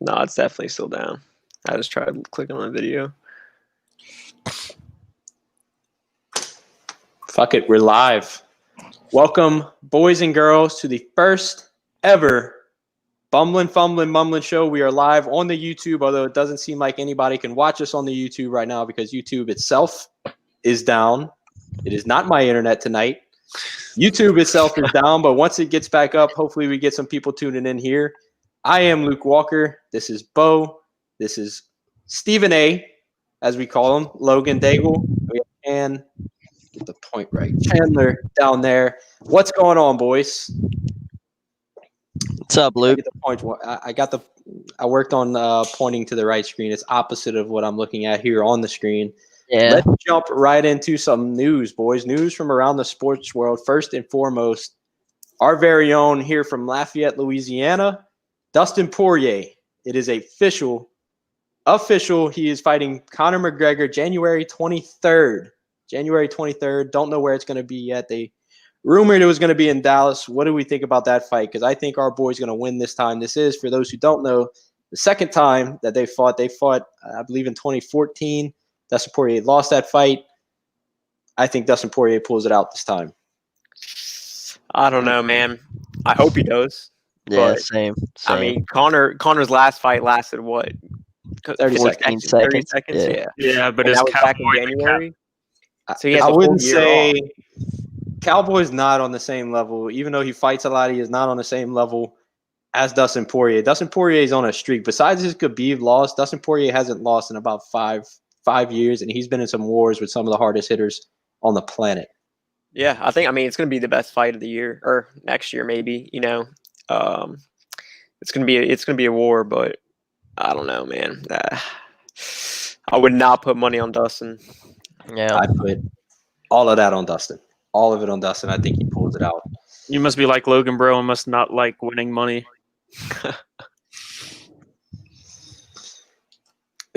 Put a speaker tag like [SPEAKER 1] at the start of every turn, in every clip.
[SPEAKER 1] No, it's definitely still down. I just tried clicking on the video.
[SPEAKER 2] Fuck it, we're live. Welcome, boys and girls, to the first ever Bumblin, Fumblin, Mumblin show. We are live on the YouTube, although it doesn't seem like anybody can watch us on the YouTube right now because YouTube itself is down. It is not my internet tonight. YouTube itself is down, but once it gets back up, hopefully we get some people tuning in here. I am Luke Walker. This is Beau. This is Stephen A., as we call him, Logan Daigle. And get the point right. Chandler down there. What's going on, boys?
[SPEAKER 3] What's up, Luke?
[SPEAKER 2] I worked on pointing to the right screen. It's opposite of what I'm looking at here on the screen.
[SPEAKER 3] Yeah.
[SPEAKER 2] Let's jump right into some news, boys. News from around the sports world. First and foremost, our very own here from Lafayette, Louisiana, Dustin Poirier. It is official. He is fighting Conor McGregor January 23rd. Don't know where it's going to be yet. They rumored it was going to be in Dallas. What do we think about that fight? Because I think our boy's going to win this time. This is, for those who don't know, the second time that they fought. They fought, I believe, in 2014. Dustin Poirier lost that fight. I think Dustin Poirier pulls it out this time.
[SPEAKER 1] I don't know, man. I hope he does.
[SPEAKER 3] Yeah, same.
[SPEAKER 1] I mean, Conor's last fight lasted what?
[SPEAKER 2] 30
[SPEAKER 3] seconds.
[SPEAKER 1] 30 seconds.
[SPEAKER 4] Yeah, but
[SPEAKER 1] and
[SPEAKER 4] it's
[SPEAKER 1] that was back in January. So he has
[SPEAKER 2] I
[SPEAKER 1] a
[SPEAKER 2] wouldn't
[SPEAKER 1] whole year
[SPEAKER 2] say
[SPEAKER 1] off.
[SPEAKER 2] Cowboy's not on the same level. Even though he fights a lot, he is not on the same level as Dustin Poirier. Dustin Poirier is on a streak. Besides his Khabib loss, Dustin Poirier hasn't lost in about five years, and he's been in some wars with some of the hardest hitters on the planet.
[SPEAKER 1] Yeah, I mean, it's going to be the best fight of the year or next year, maybe. It's going to be a war, but I don't know, man. I would not put money on Dustin.
[SPEAKER 3] Yeah.
[SPEAKER 2] I put all of that on Dustin. All of it on Dustin. I think he pulls it out.
[SPEAKER 4] You must be like Logan, bro, and must not like winning money.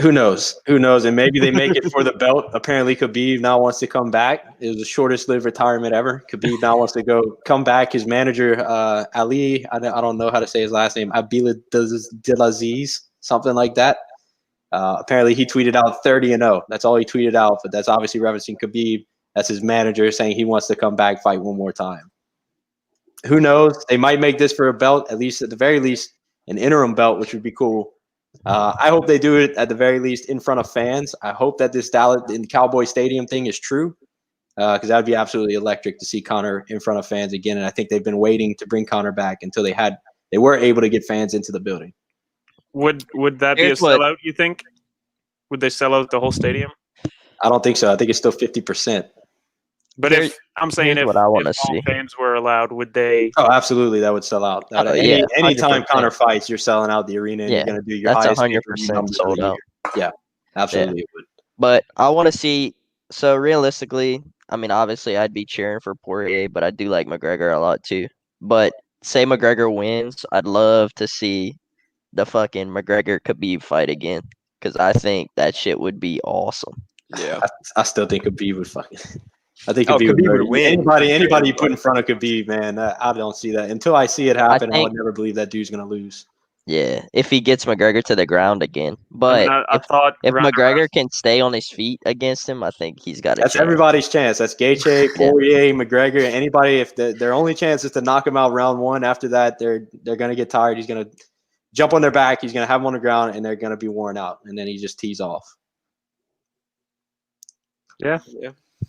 [SPEAKER 2] Who knows? And maybe they make it for the belt. Apparently, Khabib now wants to come back. It was the shortest-lived retirement ever. Khabib now wants to come back. His manager, Ali, I don't know how to say his last name, Abdelaziz, something like that. Apparently, he tweeted out 30-0. That's all he tweeted out, but that's obviously referencing Khabib. That's his manager saying he wants to come back, fight one more time. Who knows? They might make this for a belt, at the very least, an interim belt, which would be cool. I hope they do it at the very least in front of fans. I hope that this Dallas in Cowboy Stadium thing is true, because that would be absolutely electric to see Conor in front of fans again. And I think they've been waiting to bring Conor back until they were able to get fans into the building.
[SPEAKER 4] Would that be a sellout, you think? Would they sell out the whole stadium?
[SPEAKER 2] I don't think so. I think it's still 50%.
[SPEAKER 4] But if all fans were allowed, would they?
[SPEAKER 2] Oh, absolutely, that would sell out. Anytime
[SPEAKER 3] 100%.
[SPEAKER 2] Conor fights, you're selling out the arena. And you're going to do your highest.
[SPEAKER 3] That's 100% sold out.
[SPEAKER 2] Yeah, absolutely.
[SPEAKER 3] Yeah. But I want to see. So realistically, I mean, obviously, I'd be cheering for Poirier, but I do like McGregor a lot too. But say McGregor wins, I'd love to see the fucking McGregor Khabib fight again, because I think that shit would be awesome.
[SPEAKER 1] Yeah,
[SPEAKER 2] I still think Khabib would fucking. I think Khabib would win. Anybody you put in front of Khabib, man, I don't see that. Until I see it happen, I would never believe that dude's going to lose.
[SPEAKER 3] Yeah, if he gets McGregor to the ground again. But
[SPEAKER 4] I thought
[SPEAKER 3] if McGregor can stay on his feet against him, I think he's got a chance.
[SPEAKER 2] That's everybody's chance. That's Gaethje, Poirier, McGregor, anybody. If their only chance is to knock him out round one, after that, they're going to get tired. He's going to jump on their back. He's going to have them on the ground, and they're going to be worn out. And then he just tees off.
[SPEAKER 4] Yeah.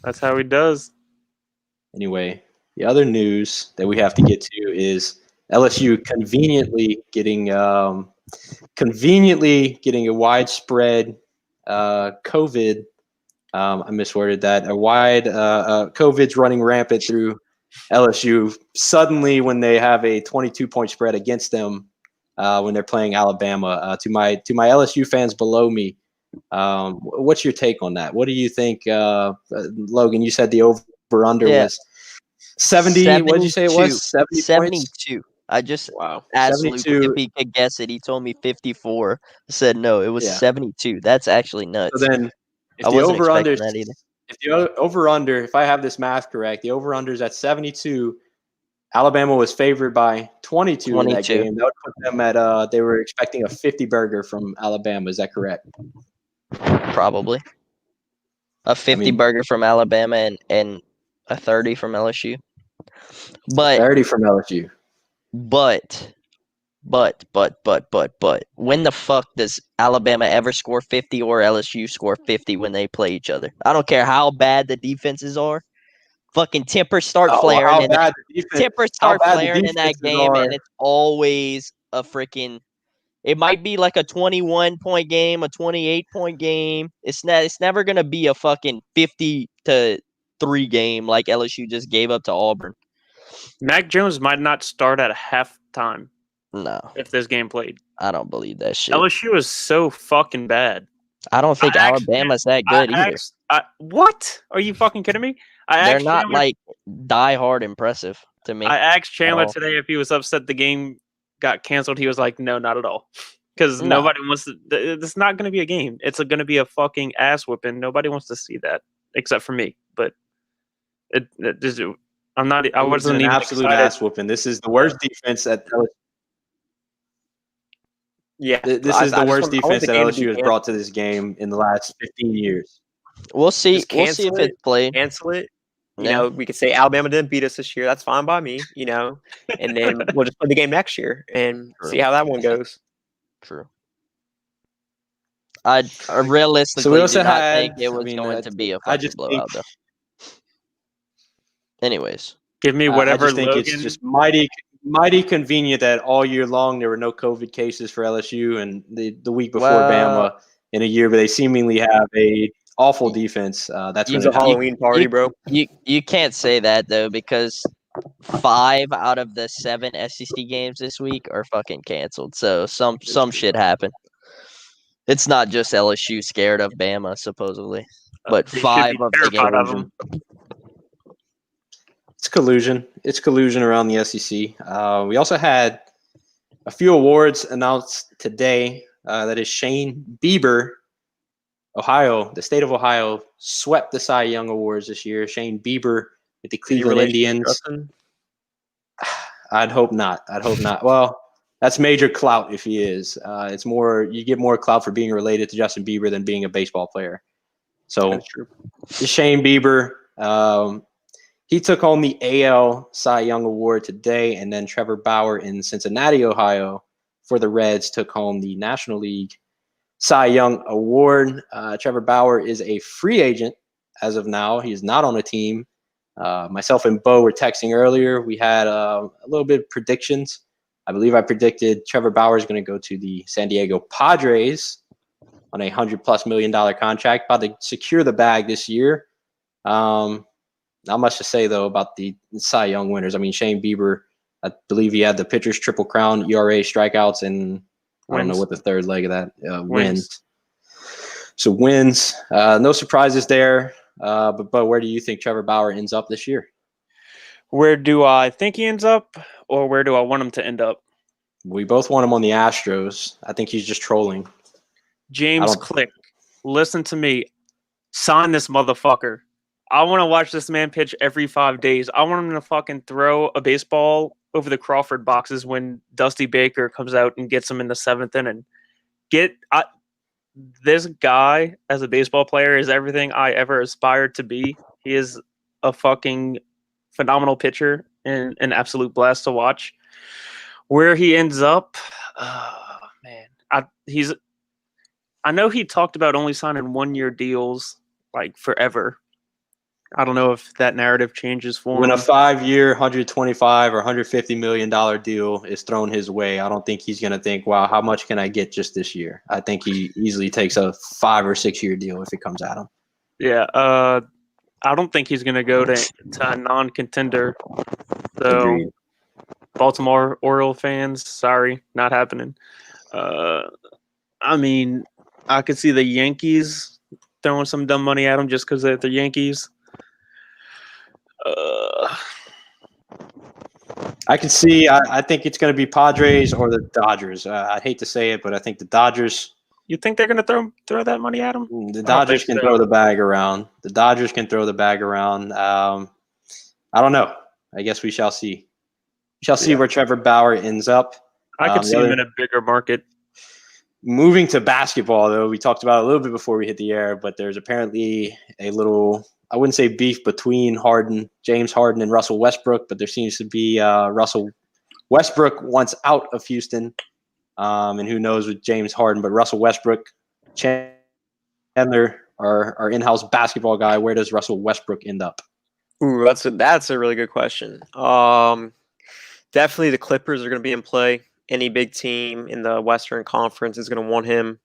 [SPEAKER 4] That's how he does.
[SPEAKER 2] Anyway, the other news that we have to get to is LSU conveniently getting a widespread COVID. I misworded that. A wide COVID's running rampant through LSU. Suddenly, when they have a 22-point spread against them when they're playing Alabama. To my LSU fans below me, what's your take on that? What do you think, Logan? You said the over/under was 70. What did you say it was?
[SPEAKER 3] 72. I just asked Luke if he could guess it. He told me 54. I said no, it was 72. That's actually nuts.
[SPEAKER 2] So then, if the over/under, if I have this math correct, the over/under is at 72. Alabama was favored by 22 in that
[SPEAKER 3] 22.
[SPEAKER 2] game. That would put them at they were expecting a 50 burger from Alabama. Is that correct?
[SPEAKER 3] Probably. A 50 burger from Alabama and a 30 from LSU. But
[SPEAKER 2] 30 from LSU.
[SPEAKER 3] But when the fuck does Alabama ever score 50 or LSU score 50 when they play each other? I don't care how bad the defenses are. Fucking tempers start flaring in that game, and it's always a freaking. It might be like a 21-point game, a 28-point game. It's never gonna be a fucking 50-3 game like LSU just gave up to Auburn.
[SPEAKER 4] Mac Jones might not start at halftime.
[SPEAKER 3] No.
[SPEAKER 4] If this game played.
[SPEAKER 3] I don't believe that shit.
[SPEAKER 4] LSU is so fucking bad.
[SPEAKER 3] I don't think Alabama's that good either.
[SPEAKER 4] What? Are you fucking kidding me?
[SPEAKER 3] They're not like die-hard impressive to me.
[SPEAKER 4] I asked Chandler today if he was upset the game got canceled. He was like, no, not at all. Because nobody wants to. It's not going to be a game. It's going to be a fucking ass whipping. Nobody wants to see that except for me. But I'm not. I wasn't
[SPEAKER 2] an
[SPEAKER 4] even
[SPEAKER 2] absolute
[SPEAKER 4] excited.
[SPEAKER 2] ass whooping. This is the worst defense at LSU.
[SPEAKER 1] Yeah,
[SPEAKER 2] this is the worst defense that LSU has brought to this game in the last 15 years.
[SPEAKER 3] We'll see. We'll see if it's played.
[SPEAKER 1] Cancel it. You know, we could say Alabama didn't beat us this year. That's fine by me. You know, and then we'll just play the game next year and see how that one goes.
[SPEAKER 3] True. I realistically did not think it was going to be a fucking blowout, though. Anyways,
[SPEAKER 4] give me whatever.
[SPEAKER 2] I just think
[SPEAKER 4] Logan.
[SPEAKER 2] it's just mighty convenient that all year long there were no COVID cases for LSU, and the week before Bama in a year, but they seemingly have a awful defense. That's
[SPEAKER 1] a Halloween party, bro.
[SPEAKER 3] You can't say that though, because 5 out of the 7 SEC games this week are fucking canceled. So some shit happened. It's not just LSU scared of Bama supposedly, but 5 of the games.
[SPEAKER 2] It's collusion. It's collusion around the SEC. We also had a few awards announced today. That is Shane Bieber, Ohio. The state of Ohio swept the Cy Young Awards this year. Shane Bieber with the Cleveland Indians. I'd hope not. Well, that's major clout if he is. It's more, you get more clout for being related to Justin Bieber than being a baseball player. So Shane Bieber. He took home the AL Cy Young Award today, and then Trevor Bauer in Cincinnati, Ohio, for the Reds took home the National League Cy Young Award. Trevor Bauer is a free agent as of now. He is not on a team. Myself and Beau were texting earlier. We had a little bit of predictions. I believe I predicted Trevor Bauer is going to go to the San Diego Padres on a $100+ million contract, about to secure the bag this year. Not much to say, though, about the Cy Young winners. I mean, Shane Bieber, I believe he had the pitcher's triple crown, ERA, strikeouts, and I don't know what the third leg of that wins. So wins. No surprises there. But where do you think Trevor Bauer ends up this year?
[SPEAKER 4] Where do I think he ends up, or where do I want him to end up?
[SPEAKER 2] We both want him on the Astros. I think he's just trolling.
[SPEAKER 4] James Click, listen to me. Sign this motherfucker. I want to watch this man pitch every 5 days. I want him to fucking throw a baseball over the Crawford boxes when Dusty Baker comes out and gets him in the 7th inning. This guy as a baseball player is everything I ever aspired to be. He is a fucking phenomenal pitcher and an absolute blast to watch. Where he ends up, man, I know he talked about only signing 1-year deals like forever. I don't know if that narrative changes for him.
[SPEAKER 2] When a 5-year, $125 or $150 million deal is thrown his way, I don't think he's going to think, wow, how much can I get just this year? I think he easily takes a 5 or 6 year deal if it comes at him.
[SPEAKER 4] Yeah, I don't think he's going to go to a non-contender. So,
[SPEAKER 2] Agreed.
[SPEAKER 4] Baltimore Orioles fans, sorry, not happening. I mean, I could see the Yankees throwing some dumb money at him just because they're the Yankees.
[SPEAKER 2] I can see. I think it's going to be Padres or the Dodgers. I hate to say it, but I think the Dodgers.
[SPEAKER 4] You think they're going to throw that money at him?
[SPEAKER 2] The Dodgers can throw the bag around. The Dodgers can throw the bag around. I don't know. I guess we shall see. Shall see where Trevor Bauer ends up.
[SPEAKER 4] I could see him in a bigger market.
[SPEAKER 2] Moving to basketball, though, we talked about it a little bit before we hit the air, but there's apparently a little, I wouldn't say beef between James Harden and Russell Westbrook, but there seems to be Russell Westbrook wants out of Houston, and who knows with James Harden, but Russell Westbrook, Chandler, our in-house basketball guy, where does Russell Westbrook end up?
[SPEAKER 1] Ooh, that's a really good question. Definitely the Clippers are going to be in play. Any big team in the Western Conference is going to want him,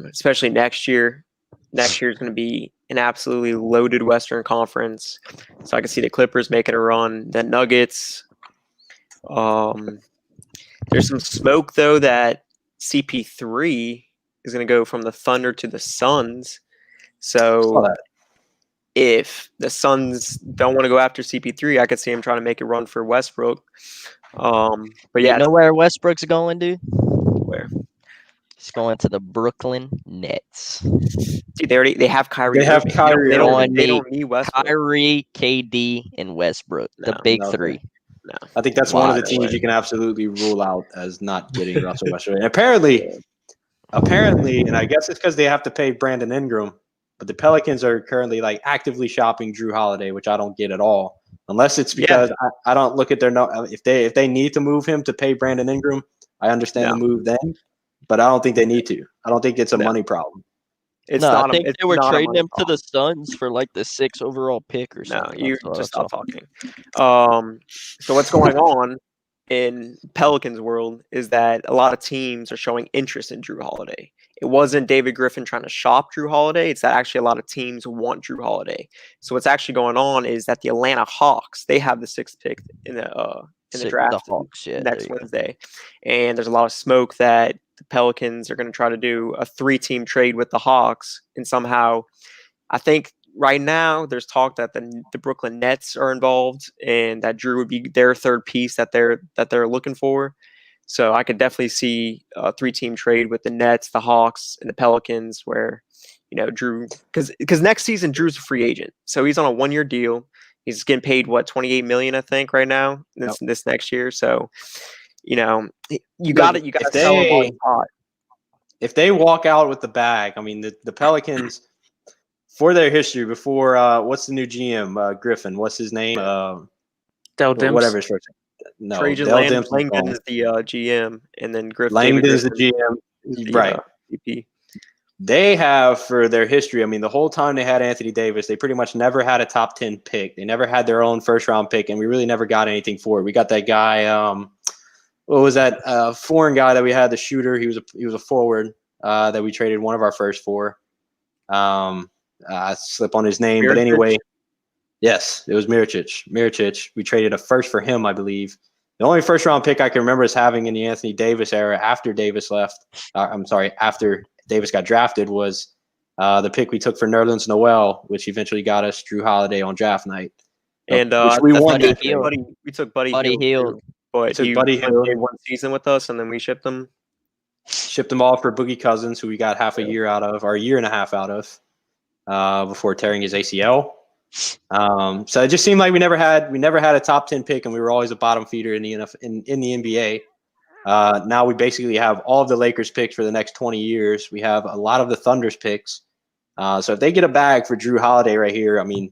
[SPEAKER 1] especially next year. Next year is going to be an absolutely loaded Western Conference. So I can see the Clippers making a run. The Nuggets. There's some smoke, though, that CP3 is going to go from the Thunder to the Suns. So if the Suns don't want to go after CP3, I could see him trying to make a run for Westbrook. But yeah,
[SPEAKER 3] you know where Westbrook's going, dude?
[SPEAKER 1] Where?
[SPEAKER 3] He's going to the Brooklyn Nets.
[SPEAKER 1] Dude, they have Kyrie.
[SPEAKER 2] They have Kyrie.
[SPEAKER 1] They don't need Westbrook.
[SPEAKER 3] Kyrie, KD, and Westbrook, the big three.
[SPEAKER 1] No.
[SPEAKER 2] I think that's one of the teams you can absolutely rule out as not getting Russell Westbrook. And apparently, and I guess it's because they have to pay Brandon Ingram, but the Pelicans are currently like actively shopping Drew Holiday, which I don't get at all. Unless it's because I don't look at their if they need to move him to pay Brandon Ingram, I understand the move then, but I don't think they need to. I don't think it's a money problem.
[SPEAKER 3] I think they were trading him to the Suns for like the 6th overall pick or something.
[SPEAKER 1] No, you just stop talking. So what's going on in Pelicans world is that a lot of teams are showing interest in Drew Holiday. It wasn't David Griffin trying to shop Drew Holiday. It's that actually a lot of teams want Drew Holiday. So what's actually going on is that the Atlanta Hawks, they have the 6th pick in the draft
[SPEAKER 3] the Hawks,
[SPEAKER 1] next Wednesday. And there's a lot of smoke that the Pelicans are going to try to do a 3-team trade with the Hawks. And somehow, I think right now there's talk that the Brooklyn Nets are involved and that Drew would be their 3rd piece that they're looking for. So I could definitely see a 3-team trade with the Nets, the Hawks, and the Pelicans where, Drew, because next season Drew's a free agent. So he's on a 1-year deal. He's getting paid $28 million, I think, right now, this next year. So, you got to sell him on spot.
[SPEAKER 2] If they walk out with the bag, I mean, the Pelicans, for their history, before what's the new GM? Griffin, what's his name?
[SPEAKER 4] Dell Demps.
[SPEAKER 2] Whatever his first name. No,
[SPEAKER 1] Trajan Langdon is the GM, and then
[SPEAKER 2] Langdon is the GM, right? VP. They have, for their history, I mean, the whole time they had Anthony Davis, they pretty much never had a top 10 pick. They never had their own 1st-round pick, and we really never got anything for it. We got that guy. What was that foreign guy that we had? The shooter. He was a forward that we traded one of our first for. I slip on his name, but anyway. Yes, it was Miricic. We traded a 1st for him, I believe. The only 1st-round pick I can remember is having in the Anthony Davis era after Davis left. After Davis got drafted was the pick we took for Nerlens Noel, which eventually got us Drew Holiday on draft night.
[SPEAKER 1] And
[SPEAKER 2] we won.
[SPEAKER 1] We took Buddy
[SPEAKER 3] Hield.
[SPEAKER 1] But he played 1 season with us, and then we shipped him.
[SPEAKER 2] Shipped him off for Boogie Cousins, who we got half a year out of, or a year and a half out of, before tearing his ACL. So it just seemed like we never had a top 10 pick, and we were always a bottom feeder in the NBA. Now we basically have all of the Lakers picks for the next 20 years. We have a lot of the Thunder's picks. So if they get a bag for Drew Holiday right here, I mean,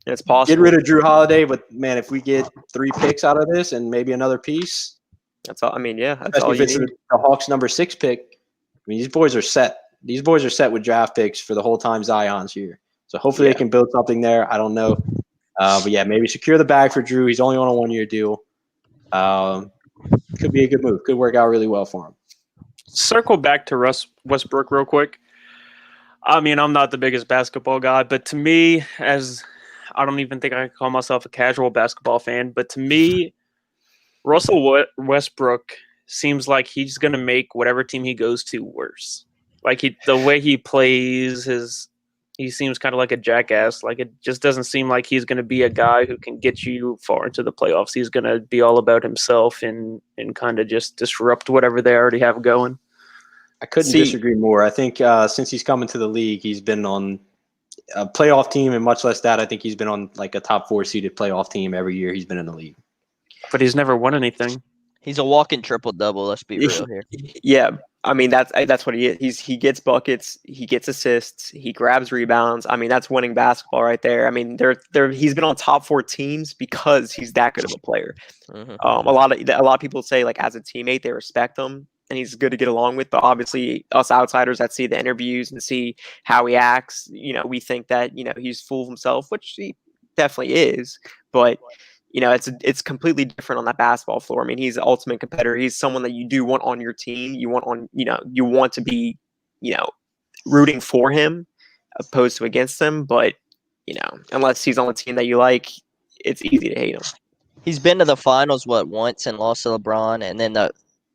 [SPEAKER 1] it's possible.
[SPEAKER 2] Get rid of Drew Holiday, but man, if we get 3 picks out of this and maybe another piece,
[SPEAKER 1] that's all. I mean, yeah, that's
[SPEAKER 2] all
[SPEAKER 1] you
[SPEAKER 2] need. The Hawks number 6 pick. I mean, these boys are set. These boys are set with draft picks for the whole time Zion's here. So hopefully they can build something there. I don't know. But yeah, maybe secure the bag for Drew. He's only on a 1-year deal. Could be a good move. Could work out really well for him.
[SPEAKER 4] Circle back to Russ Westbrook real quick. I mean, I'm not the biggest basketball guy, but to me, as I don't even think I can call myself a casual basketball fan, but to me, Russell Westbrook seems like he's going to make whatever team he goes to worse. Like the way he plays, he seems kind of like a jackass. Like it just doesn't seem like he's going to be a guy who can get you far into the playoffs. He's going to be all about himself and kind of just disrupt whatever they already have going.
[SPEAKER 2] I couldn't disagree more. I think since he's come into the league, he's been on a playoff team, and much less that, I think he's been on like a top 4 seeded playoff team every year he's been in the league.
[SPEAKER 4] But he's never won anything.
[SPEAKER 3] He's a walking triple-double. Let's be real here.
[SPEAKER 1] Yeah, I mean that's what he is. He gets buckets, he gets assists, he grabs rebounds. I mean that's winning basketball right there. I mean he's been on top 4 teams because he's that good of a player.
[SPEAKER 3] Mhm.
[SPEAKER 1] A lot of people say like as a teammate they respect him and he's good to get along with. But obviously us outsiders that see the interviews and see how he acts, we think that he's full of himself, which he definitely is. But it's completely different on that basketball floor. I mean, he's the ultimate competitor. He's someone that you do want on your team. You want to be, rooting for him opposed to against him. But, unless he's on the team that you like, it's easy to hate him.
[SPEAKER 3] He's been to the finals once and lost to LeBron, and then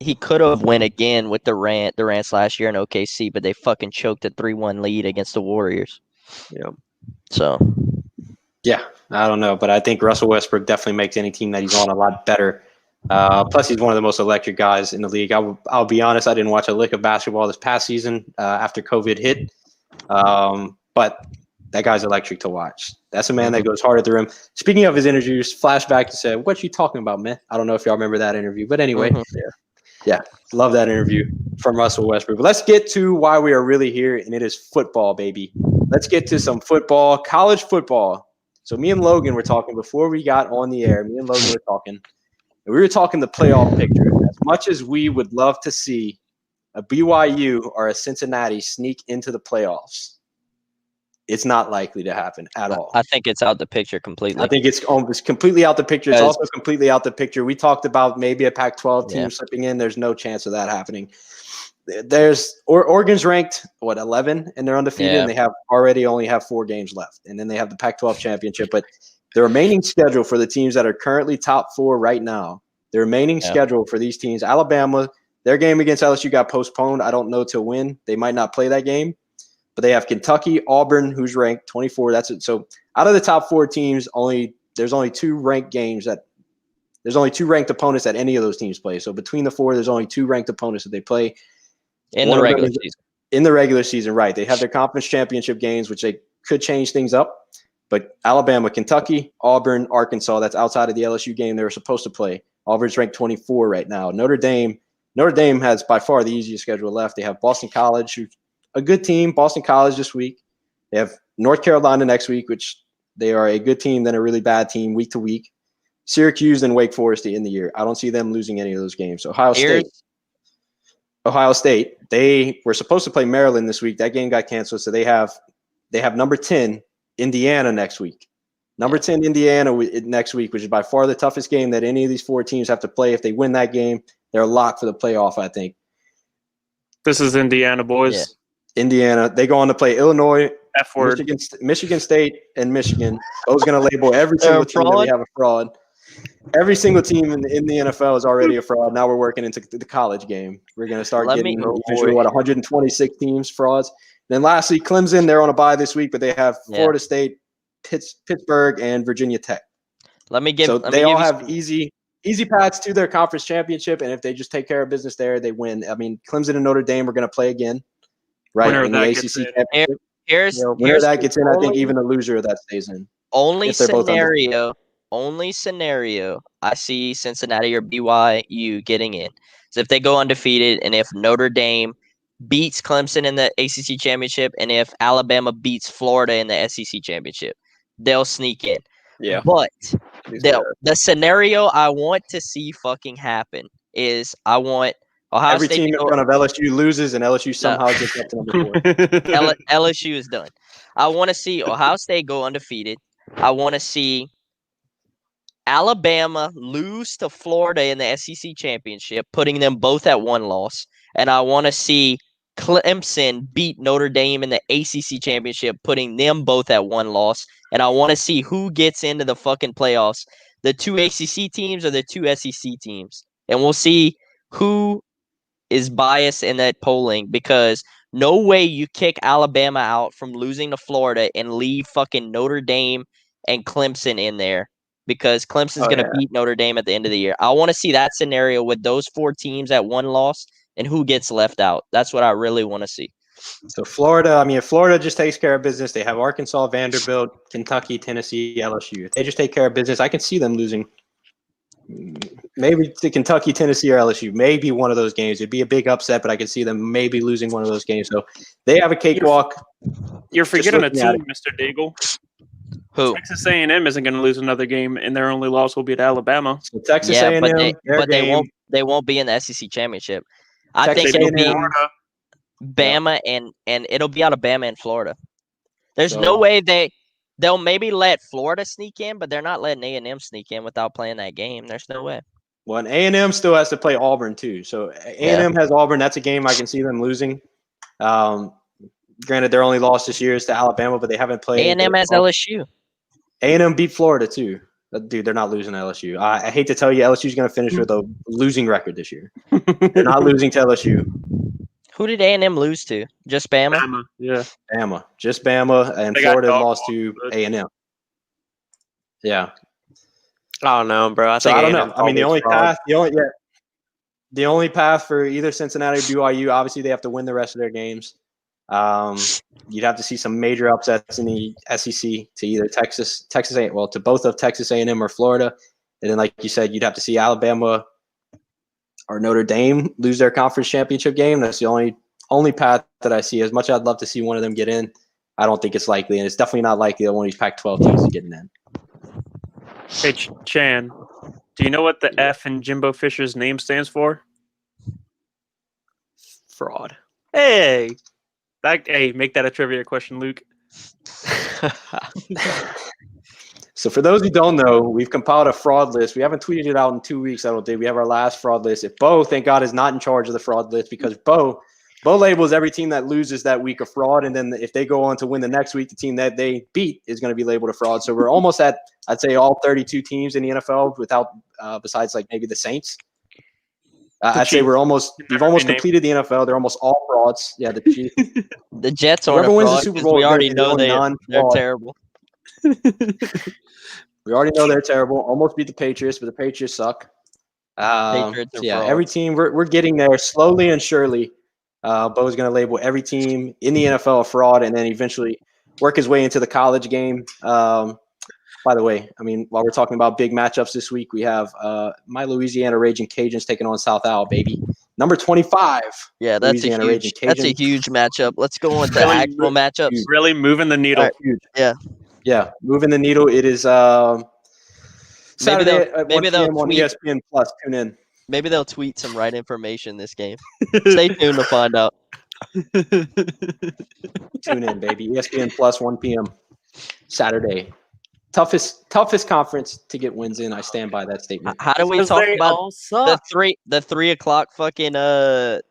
[SPEAKER 3] he could have went again with the Rants last year in OKC, but they fucking choked a 3-1 lead against the Warriors.
[SPEAKER 1] Yeah.
[SPEAKER 3] So.
[SPEAKER 2] Yeah, I don't know, but I think Russell Westbrook definitely makes any team that he's on a lot better. Plus, he's one of the most electric guys in the league. I'll be honest, I didn't watch a lick of basketball this past season after COVID hit, but that guy's electric to watch. That's a man that goes hard at the rim. Speaking of his interviews, flashback to say, "What you talking about, man?" I don't know if y'all remember that interview, but anyway, yeah, love that interview from Russell Westbrook. But let's get to why we are really here, and it is football, baby. Let's get to some football, college football. So me and Logan were talking before we got on the air. Me and Logan were talking. And we were talking the playoff picture. As much as we would love to see a BYU or a Cincinnati sneak into the playoffs, it's not likely to happen at all.
[SPEAKER 3] I think it's out the picture completely.
[SPEAKER 2] I think it's completely out the picture. It's also completely out the picture. We talked about maybe a Pac-12 team slipping in. There's no chance of that happening. Oregon's ranked 11 and they're undefeated and they only have 4 games left, and then they have the Pac-12 championship. But the remaining schedule for the teams that are currently top 4 right now, the remaining schedule for these teams, Alabama, their game against LSU got postponed. I don't know till when. They might not play that game, but they have Kentucky, Auburn, who's ranked 24. That's it. So out of the top 4 teams, there's only 2 ranked there's only 2 ranked opponents that any of those teams play. So between the 4, there's only 2 ranked opponents that they play.
[SPEAKER 3] In the regular season, right. They have their conference championship games, which they could change things up. But Alabama, Kentucky, Auburn, Arkansas, that's outside of the LSU game they were supposed to play. Auburn's ranked 24 right now. Notre Dame has by far the easiest schedule left. They have Boston College, who's a good team. Boston College this week. They have North Carolina next week, which they are a good team, then a really bad team week to week. Syracuse and Wake Forest to end the year. I don't see them losing any of those games. Ohio State, they were supposed to play Maryland this week. That game got canceled, so they have number 10 Indiana next week. Number 10 Indiana next week, which is by far the toughest game that any of these 4 teams have to play. If they win that game, they're locked for the playoff, I think.
[SPEAKER 4] This is Indiana, boys.
[SPEAKER 2] Yeah. Indiana, they go on to play Illinois,
[SPEAKER 4] F-word.
[SPEAKER 2] Michigan State, and Michigan. Bo's going to label every single team that we have a fraud. Every single team in the NFL is already a fraud. Now we're working into the college game. We're going to start getting 126 teams frauds. And then lastly, Clemson, they're on a bye this week, but they have Florida State, Pittsburgh, and Virginia Tech. They all have easy paths to their conference championship, and if they just take care of business there, they win. I mean, Clemson and Notre Dame are going to play again, right?
[SPEAKER 4] Winner
[SPEAKER 2] in the ACC championship.
[SPEAKER 3] Winner
[SPEAKER 2] that gets in, I think even the loser of that stays in.
[SPEAKER 3] Only scenario I see Cincinnati or BYU getting in is if they go undefeated and if Notre Dame beats Clemson in the ACC championship and if Alabama beats Florida in the SEC championship, they'll sneak in.
[SPEAKER 1] Yeah.
[SPEAKER 3] But the scenario I want to see fucking happen is I want Ohio
[SPEAKER 2] Every
[SPEAKER 3] State
[SPEAKER 2] team in front of LSU loses and LSU somehow gets up to number 4.
[SPEAKER 3] LSU is done. I want to see Ohio State go undefeated. I want to see Alabama lose to Florida in the SEC championship, putting them both at 1 loss. And I want to see Clemson beat Notre Dame in the ACC championship, putting them both at 1 loss. And I want to see who gets into the fucking playoffs, the 2 ACC teams or the 2 SEC teams. And we'll see who is biased in that polling, because no way you kick Alabama out from losing to Florida and leave fucking Notre Dame and Clemson in there, because Clemson's going to beat Notre Dame at the end of the year. I want to see that scenario with those 4 teams at 1 loss and who gets left out. That's what I really want to see.
[SPEAKER 2] So Florida, if Florida just takes care of business, they have Arkansas, Vanderbilt, Kentucky, Tennessee, LSU. If they just take care of business, I can see them losing maybe to Kentucky, Tennessee, or LSU. Maybe one of those games. It'd be a big upset, but I could see them maybe losing one of those games. So they have a cakewalk.
[SPEAKER 4] You're forgetting a
[SPEAKER 2] looking at
[SPEAKER 4] team, Mr. Daigle.
[SPEAKER 3] Who?
[SPEAKER 4] Texas A&M isn't going to lose another game, and their only loss will be to Alabama.
[SPEAKER 2] So Texas
[SPEAKER 3] Yeah,
[SPEAKER 2] A&M,
[SPEAKER 3] they won't be in the SEC championship. I
[SPEAKER 2] Texas
[SPEAKER 3] think it'll be
[SPEAKER 2] A&M.
[SPEAKER 3] Bama and it'll be out of Bama and Florida. There's
[SPEAKER 2] So-
[SPEAKER 3] no way they'll maybe let Florida sneak in, but they're not letting A&M sneak in without playing that game. There's no way.
[SPEAKER 2] Well, and A&M still has to play Auburn too. So A&M has Auburn. That's a game I can see them losing. Granted, their only loss this year is to Alabama, but they haven't played.
[SPEAKER 3] A&M has LSU.
[SPEAKER 2] A&M beat Florida too. Dude, they're not losing to LSU. I hate to tell you, LSU is going to finish with a losing record this year. They're not losing to LSU.
[SPEAKER 3] Who did A&M lose to? Just Bama?
[SPEAKER 4] Bama, yeah.
[SPEAKER 2] Bama, just Bama, and
[SPEAKER 4] They got
[SPEAKER 2] Florida
[SPEAKER 4] dog
[SPEAKER 2] lost
[SPEAKER 4] walked,
[SPEAKER 2] to
[SPEAKER 4] but-
[SPEAKER 2] A&M. Yeah.
[SPEAKER 1] I don't know, bro.
[SPEAKER 2] So I don't know.
[SPEAKER 1] A&M
[SPEAKER 2] I mean, the only
[SPEAKER 1] probably fraud.
[SPEAKER 2] path, the only path for either Cincinnati or BYU, obviously they have to win the rest of their games. You'd have to see some major upsets in the SEC to either to both of Texas A&M or Florida, and then like you said, you'd have to see Alabama or Notre Dame lose their conference championship game. That's the only path that I see. As much as I'd love to see one of them get in, I don't think it's likely, and it's definitely not likely that one of these Pac-12 teams is getting in.
[SPEAKER 4] Hey, Chan, do you know what the F in Jimbo Fisher's name stands for?
[SPEAKER 1] Fraud.
[SPEAKER 4] Hey, make that a trivia question, Luke.
[SPEAKER 2] So for those who don't know, we've compiled a fraud list. We haven't tweeted it out in 2 weeks, I don't think. We have our last fraud list. If Beau, thank God, is not in charge of the fraud list, because Beau labels every team that loses that week a fraud, and then if they go on to win the next week, the team that they beat is going to be labeled a fraud. So we're almost at, I'd say, all 32 teams in the NFL without besides like maybe the Saints. I'd say we've almost completed the NFL. They're almost all frauds. Yeah, the Chiefs.
[SPEAKER 3] The Jets aren't
[SPEAKER 2] Whoever
[SPEAKER 3] a
[SPEAKER 2] wins the
[SPEAKER 3] fraud
[SPEAKER 2] Super
[SPEAKER 3] 'cause
[SPEAKER 2] Bowl
[SPEAKER 3] we
[SPEAKER 2] is gonna
[SPEAKER 3] already
[SPEAKER 2] be the
[SPEAKER 3] know
[SPEAKER 2] only
[SPEAKER 3] they're
[SPEAKER 2] non-fraud.
[SPEAKER 3] terrible.
[SPEAKER 2] We already know they're terrible. Almost beat the Patriots, but the Patriots suck.
[SPEAKER 3] Patriots are frauds.
[SPEAKER 2] Every team we're getting there slowly and surely. Beau's going to label every team in the NFL a fraud, and then eventually work his way into the college game. By the way, I mean, while we're talking about big matchups this week, we have my Louisiana Raging Cajuns taking on South Al, baby. Number 25.
[SPEAKER 3] Yeah, that's
[SPEAKER 2] Louisiana
[SPEAKER 3] a
[SPEAKER 2] Raging
[SPEAKER 3] huge matchup. Let's go on with the
[SPEAKER 4] Really,
[SPEAKER 3] actual matchups.
[SPEAKER 4] Really moving the needle.
[SPEAKER 3] All right.
[SPEAKER 2] Yeah, moving the needle. It is Saturday at 1
[SPEAKER 3] they'll
[SPEAKER 2] p.m. on
[SPEAKER 3] tweet.
[SPEAKER 2] ESPN Plus. Tune in.
[SPEAKER 3] Maybe they'll tweet some right information this game. Stay tuned to find out.
[SPEAKER 2] Tune in, baby. ESPN Plus, 1 p.m. Saturday. Toughest conference to get wins in. I stand by that statement.
[SPEAKER 3] How do we talk about the 3 o'clock fucking NFL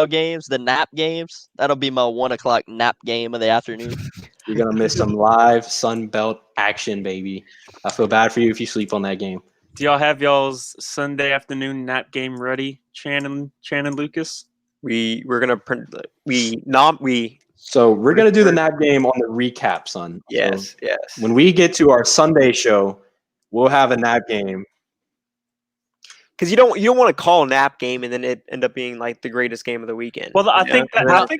[SPEAKER 3] games, the nap games? That'll be my 1 o'clock nap game of the afternoon.
[SPEAKER 2] You're gonna miss some live Sun Belt action, baby. I feel bad for you if you sleep on that game.
[SPEAKER 4] Do y'all have y'all's Sunday afternoon nap game ready, Chan and Lucas?
[SPEAKER 2] So we're gonna do the nap game on the recap, son.
[SPEAKER 1] Yes,
[SPEAKER 2] So
[SPEAKER 1] yes.
[SPEAKER 2] when we get to our Sunday show, we'll have a nap game.
[SPEAKER 1] Because you don't want to call a nap game and then it end up being like the greatest game of the weekend.
[SPEAKER 4] Well, I think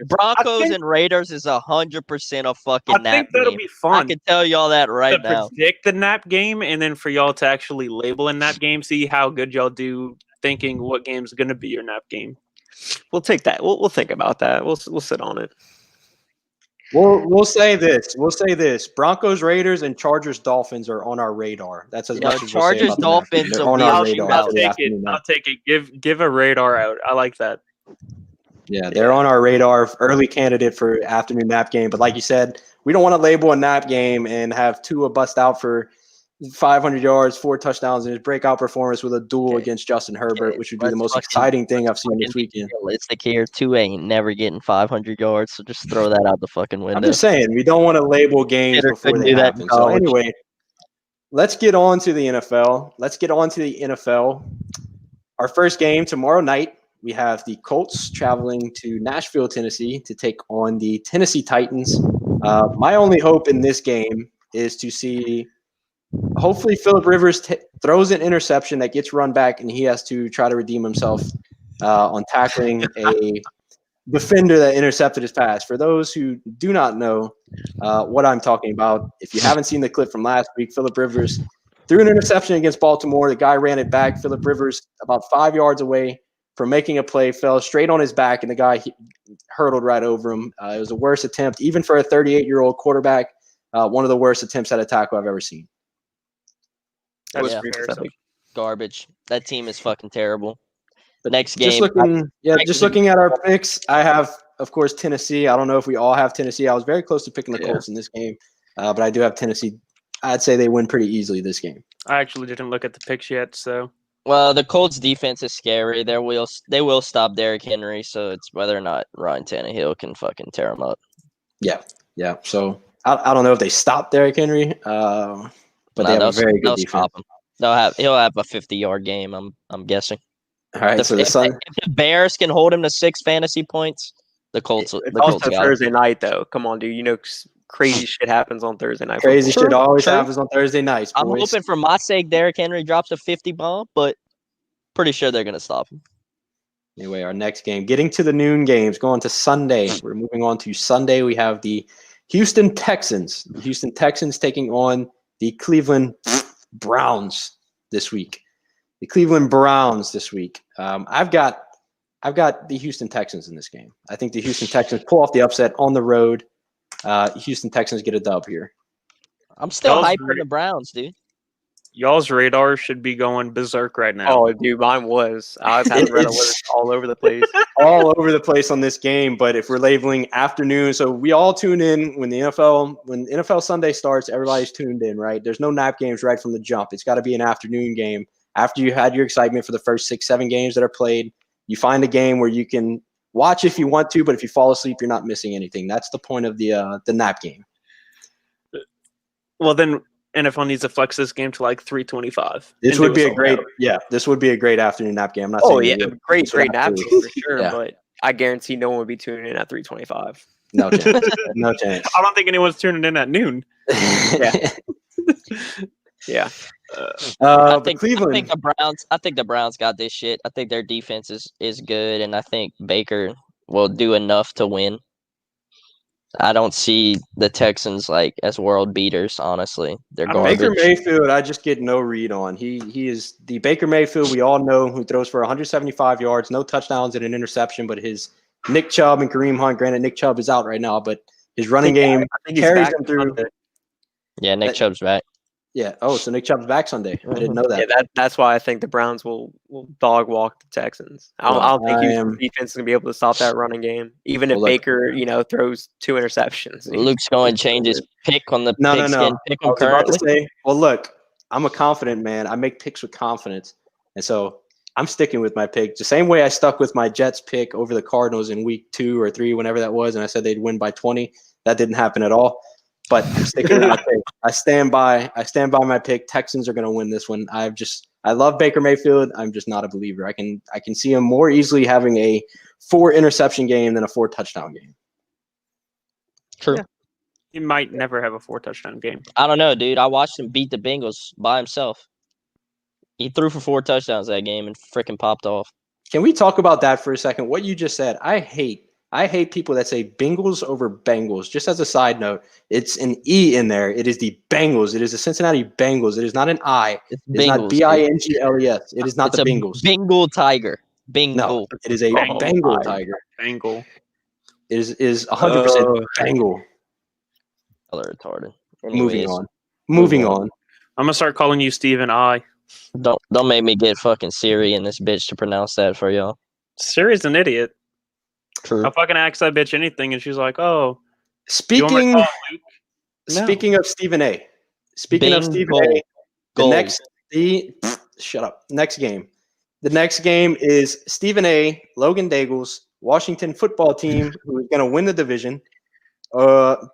[SPEAKER 3] Broncos and Raiders is 100% a fucking
[SPEAKER 4] I
[SPEAKER 3] nap
[SPEAKER 4] think that'll
[SPEAKER 3] game.
[SPEAKER 4] be
[SPEAKER 3] I
[SPEAKER 4] fun.
[SPEAKER 3] can tell y'all that right
[SPEAKER 4] to
[SPEAKER 3] now.
[SPEAKER 4] predict the nap game, and then for y'all to actually label a nap game, see how good y'all do thinking what game's going to be your nap game.
[SPEAKER 1] We'll take that. We'll think about that. We'll sit on it.
[SPEAKER 2] We'll say this. Broncos, Raiders, and Chargers, Dolphins are on our radar. That's as much as we'll say
[SPEAKER 3] Chargers,
[SPEAKER 2] about the nap game.
[SPEAKER 3] Dolphins
[SPEAKER 2] They're
[SPEAKER 3] will
[SPEAKER 2] on
[SPEAKER 3] be
[SPEAKER 2] our
[SPEAKER 3] out
[SPEAKER 2] radar.
[SPEAKER 3] shootout.
[SPEAKER 2] for the afternoon nap.
[SPEAKER 4] I'll take it. Give a radar out. I like that.
[SPEAKER 2] Yeah, they're on our radar. Early candidate for afternoon nap game. But like you said, we don't want to label a nap game and have Tua bust out for 500 yards, 4 touchdowns, and his breakout performance with a duel against Justin Herbert, which would be the most exciting thing I've seen this weekend.
[SPEAKER 3] Realistic here. Tua ain't never getting 500 yards, so just throw that out the fucking window.
[SPEAKER 2] I'm just saying, we don't want to label games
[SPEAKER 3] Hitter
[SPEAKER 2] before
[SPEAKER 3] couldn't
[SPEAKER 2] they
[SPEAKER 3] do that in
[SPEAKER 2] happen. So
[SPEAKER 3] college.
[SPEAKER 2] anyway, let's get on to the NFL. Our first game tomorrow night, we have the Colts traveling to Nashville, Tennessee to take on the Tennessee Titans. My only hope in this game is to see hopefully Phillip Rivers throws an interception that gets run back and he has to try to redeem himself on tackling a defender that intercepted his pass. For those who do not know what I'm talking about, if you haven't seen the clip from last week, Phillip Rivers threw an interception against Baltimore. The guy ran it back. Phillip Rivers, about 5 yards away from making a play, fell straight on his back, and the guy hurtled right over him. It was the worst attempt, even for a 38-year-old quarterback, one of the worst attempts at a tackle I've ever seen.
[SPEAKER 4] That was
[SPEAKER 3] garbage. That team is fucking terrible. But next
[SPEAKER 2] Just
[SPEAKER 3] game.
[SPEAKER 2] looking at our picks, I have, of course, Tennessee. I don't know if we all have Tennessee. I was very close to picking the Colts in this game, but I do have Tennessee. I'd say they win pretty easily this game.
[SPEAKER 4] I actually didn't look at the picks yet, so.
[SPEAKER 3] Well, the Colts defense is scary. They will stop Derrick Henry, so it's whether or not Ryan Tannehill can fucking tear them up.
[SPEAKER 2] Yeah. So I don't know if they stop Derrick Henry, but they have a very good defense.
[SPEAKER 3] Stop him. He'll have a 50-yard game. I'm guessing.
[SPEAKER 2] All right.
[SPEAKER 3] If the Bears can hold him to 6 fantasy points, the Colts.
[SPEAKER 1] It's also Thursday night, though. Come on, dude. You know, crazy shit happens on Thursday night.
[SPEAKER 2] Crazy shit always happens on Thursday nights. Boys.
[SPEAKER 3] I'm hoping for my sake Derrick Henry drops a 50 bomb, but pretty sure they're gonna stop him.
[SPEAKER 2] Anyway, our next game, getting to the noon games, going to Sunday. We're moving on to Sunday. We have the Houston Texans. The Houston Texans taking on the Cleveland Browns this week. The Cleveland Browns this week. I've got the Houston Texans in this game. I think the Houston Texans pull off the upset on the road. Houston Texans get a dub here.
[SPEAKER 3] I'm still hyped for the Browns, dude.
[SPEAKER 4] Y'all's radar should be going berserk right now.
[SPEAKER 1] Oh, dude, mine was. I was having red alerts all over the place.
[SPEAKER 2] All over the place on this game, but if we're labeling afternoon, so we all tune in when NFL Sunday starts, everybody's tuned in, right? There's no nap games right from the jump. It's got to be an afternoon game. After you had your excitement for the first 6-7 games that are played, you find a game where you can watch if you want to, but if you fall asleep, you're not missing anything. That's the point of the nap game.
[SPEAKER 4] Well, then NFL needs to flex this game to like 3:25.
[SPEAKER 2] This would be a great afternoon nap game. I'm not saying
[SPEAKER 1] great nap game for sure, but I guarantee no one would be tuning in at 3:25.
[SPEAKER 2] No chance. No chance.
[SPEAKER 4] I don't think anyone's tuning in at noon.
[SPEAKER 1] Yeah.
[SPEAKER 3] I think the Browns got this shit. I think their defense is good, and I think Baker will do enough to win. I don't see the Texans as world beaters. Honestly, they're garbage.
[SPEAKER 2] Baker Mayfield, I just get no read on. He is the Baker Mayfield we all know who throws for 175 yards, no touchdowns and an interception. But his Nick Chubb and Kareem Hunt. Granted, Nick Chubb is out right now, but his running game carries him through.
[SPEAKER 3] Yeah, Nick Chubb's back.
[SPEAKER 2] Yeah. Oh, so Nick Chubb's back Sunday. I didn't know that.
[SPEAKER 1] Yeah, that's why I think the Browns will dog walk the Texans. I don't think Houston's defense is going to be able to stop that running game, even if Baker, throws 2 interceptions.
[SPEAKER 3] Luke's going to change his pick on the
[SPEAKER 2] No.
[SPEAKER 3] Pick
[SPEAKER 2] I was about to say, well, look, I'm a confident man. I make picks with confidence, and so I'm sticking with my pick. The same way I stuck with my Jets pick over the Cardinals in week 2 or 3, whenever that was, and I said they'd win by 20. That didn't happen at all. But I'm sticking with my pick. I stand by my pick. Texans are going to win this one. I love Baker Mayfield. I'm just not a believer. I can see him more easily having a 4 interception game than a 4 touchdown game.
[SPEAKER 3] True.
[SPEAKER 4] Yeah. He might never have a 4 touchdown game.
[SPEAKER 3] I don't know, dude. I watched him beat the Bengals by himself. He threw for 4 touchdowns that game and freaking popped off.
[SPEAKER 2] Can we talk about that for a second? What you just said. I hate people that say Bengals over Bengals. Just as a side note, it's an E in there. It is the Bengals. It is the Cincinnati Bengals. It is not an I. It's not Bingles. It is not the Bengals.
[SPEAKER 3] Bengal tiger. Bengal.
[SPEAKER 2] No, it is a Bengal tiger.
[SPEAKER 4] Bengal.
[SPEAKER 2] It is 100% Bengal.
[SPEAKER 3] They're retarded.
[SPEAKER 2] Moving on.
[SPEAKER 4] I'm gonna start calling you Steven I.
[SPEAKER 3] Don't make me get fucking Siri and this bitch to pronounce that for y'all.
[SPEAKER 4] Siri's an idiot.
[SPEAKER 3] True.
[SPEAKER 4] I fucking ask that bitch anything, and she's like, "Oh."
[SPEAKER 2] Speaking of Stephen A. Shut up. Next game. The next game is Stephen A. Logan Daigle's Washington football team, who is going to win the division,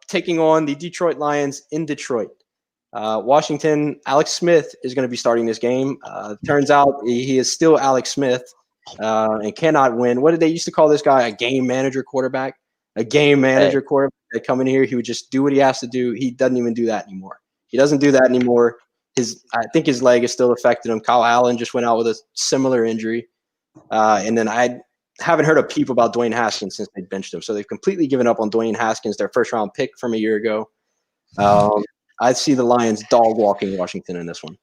[SPEAKER 2] taking on the Detroit Lions in Detroit. Washington, Alex Smith is going to be starting this game. Turns out he is still Alex Smith. And cannot win. What did they used to call this guy? A game manager quarterback? A game manager quarterback. They come in here, he would just do what he has to do. He doesn't even do that anymore. He doesn't do that anymore. I think his leg is still affected him. Kyle Allen just went out with a similar injury. And then I haven't heard a peep about Dwayne Haskins since they benched him. So they've completely given up on Dwayne Haskins, their first-round pick from a year ago. I see the Lions dog-walking Washington in this one.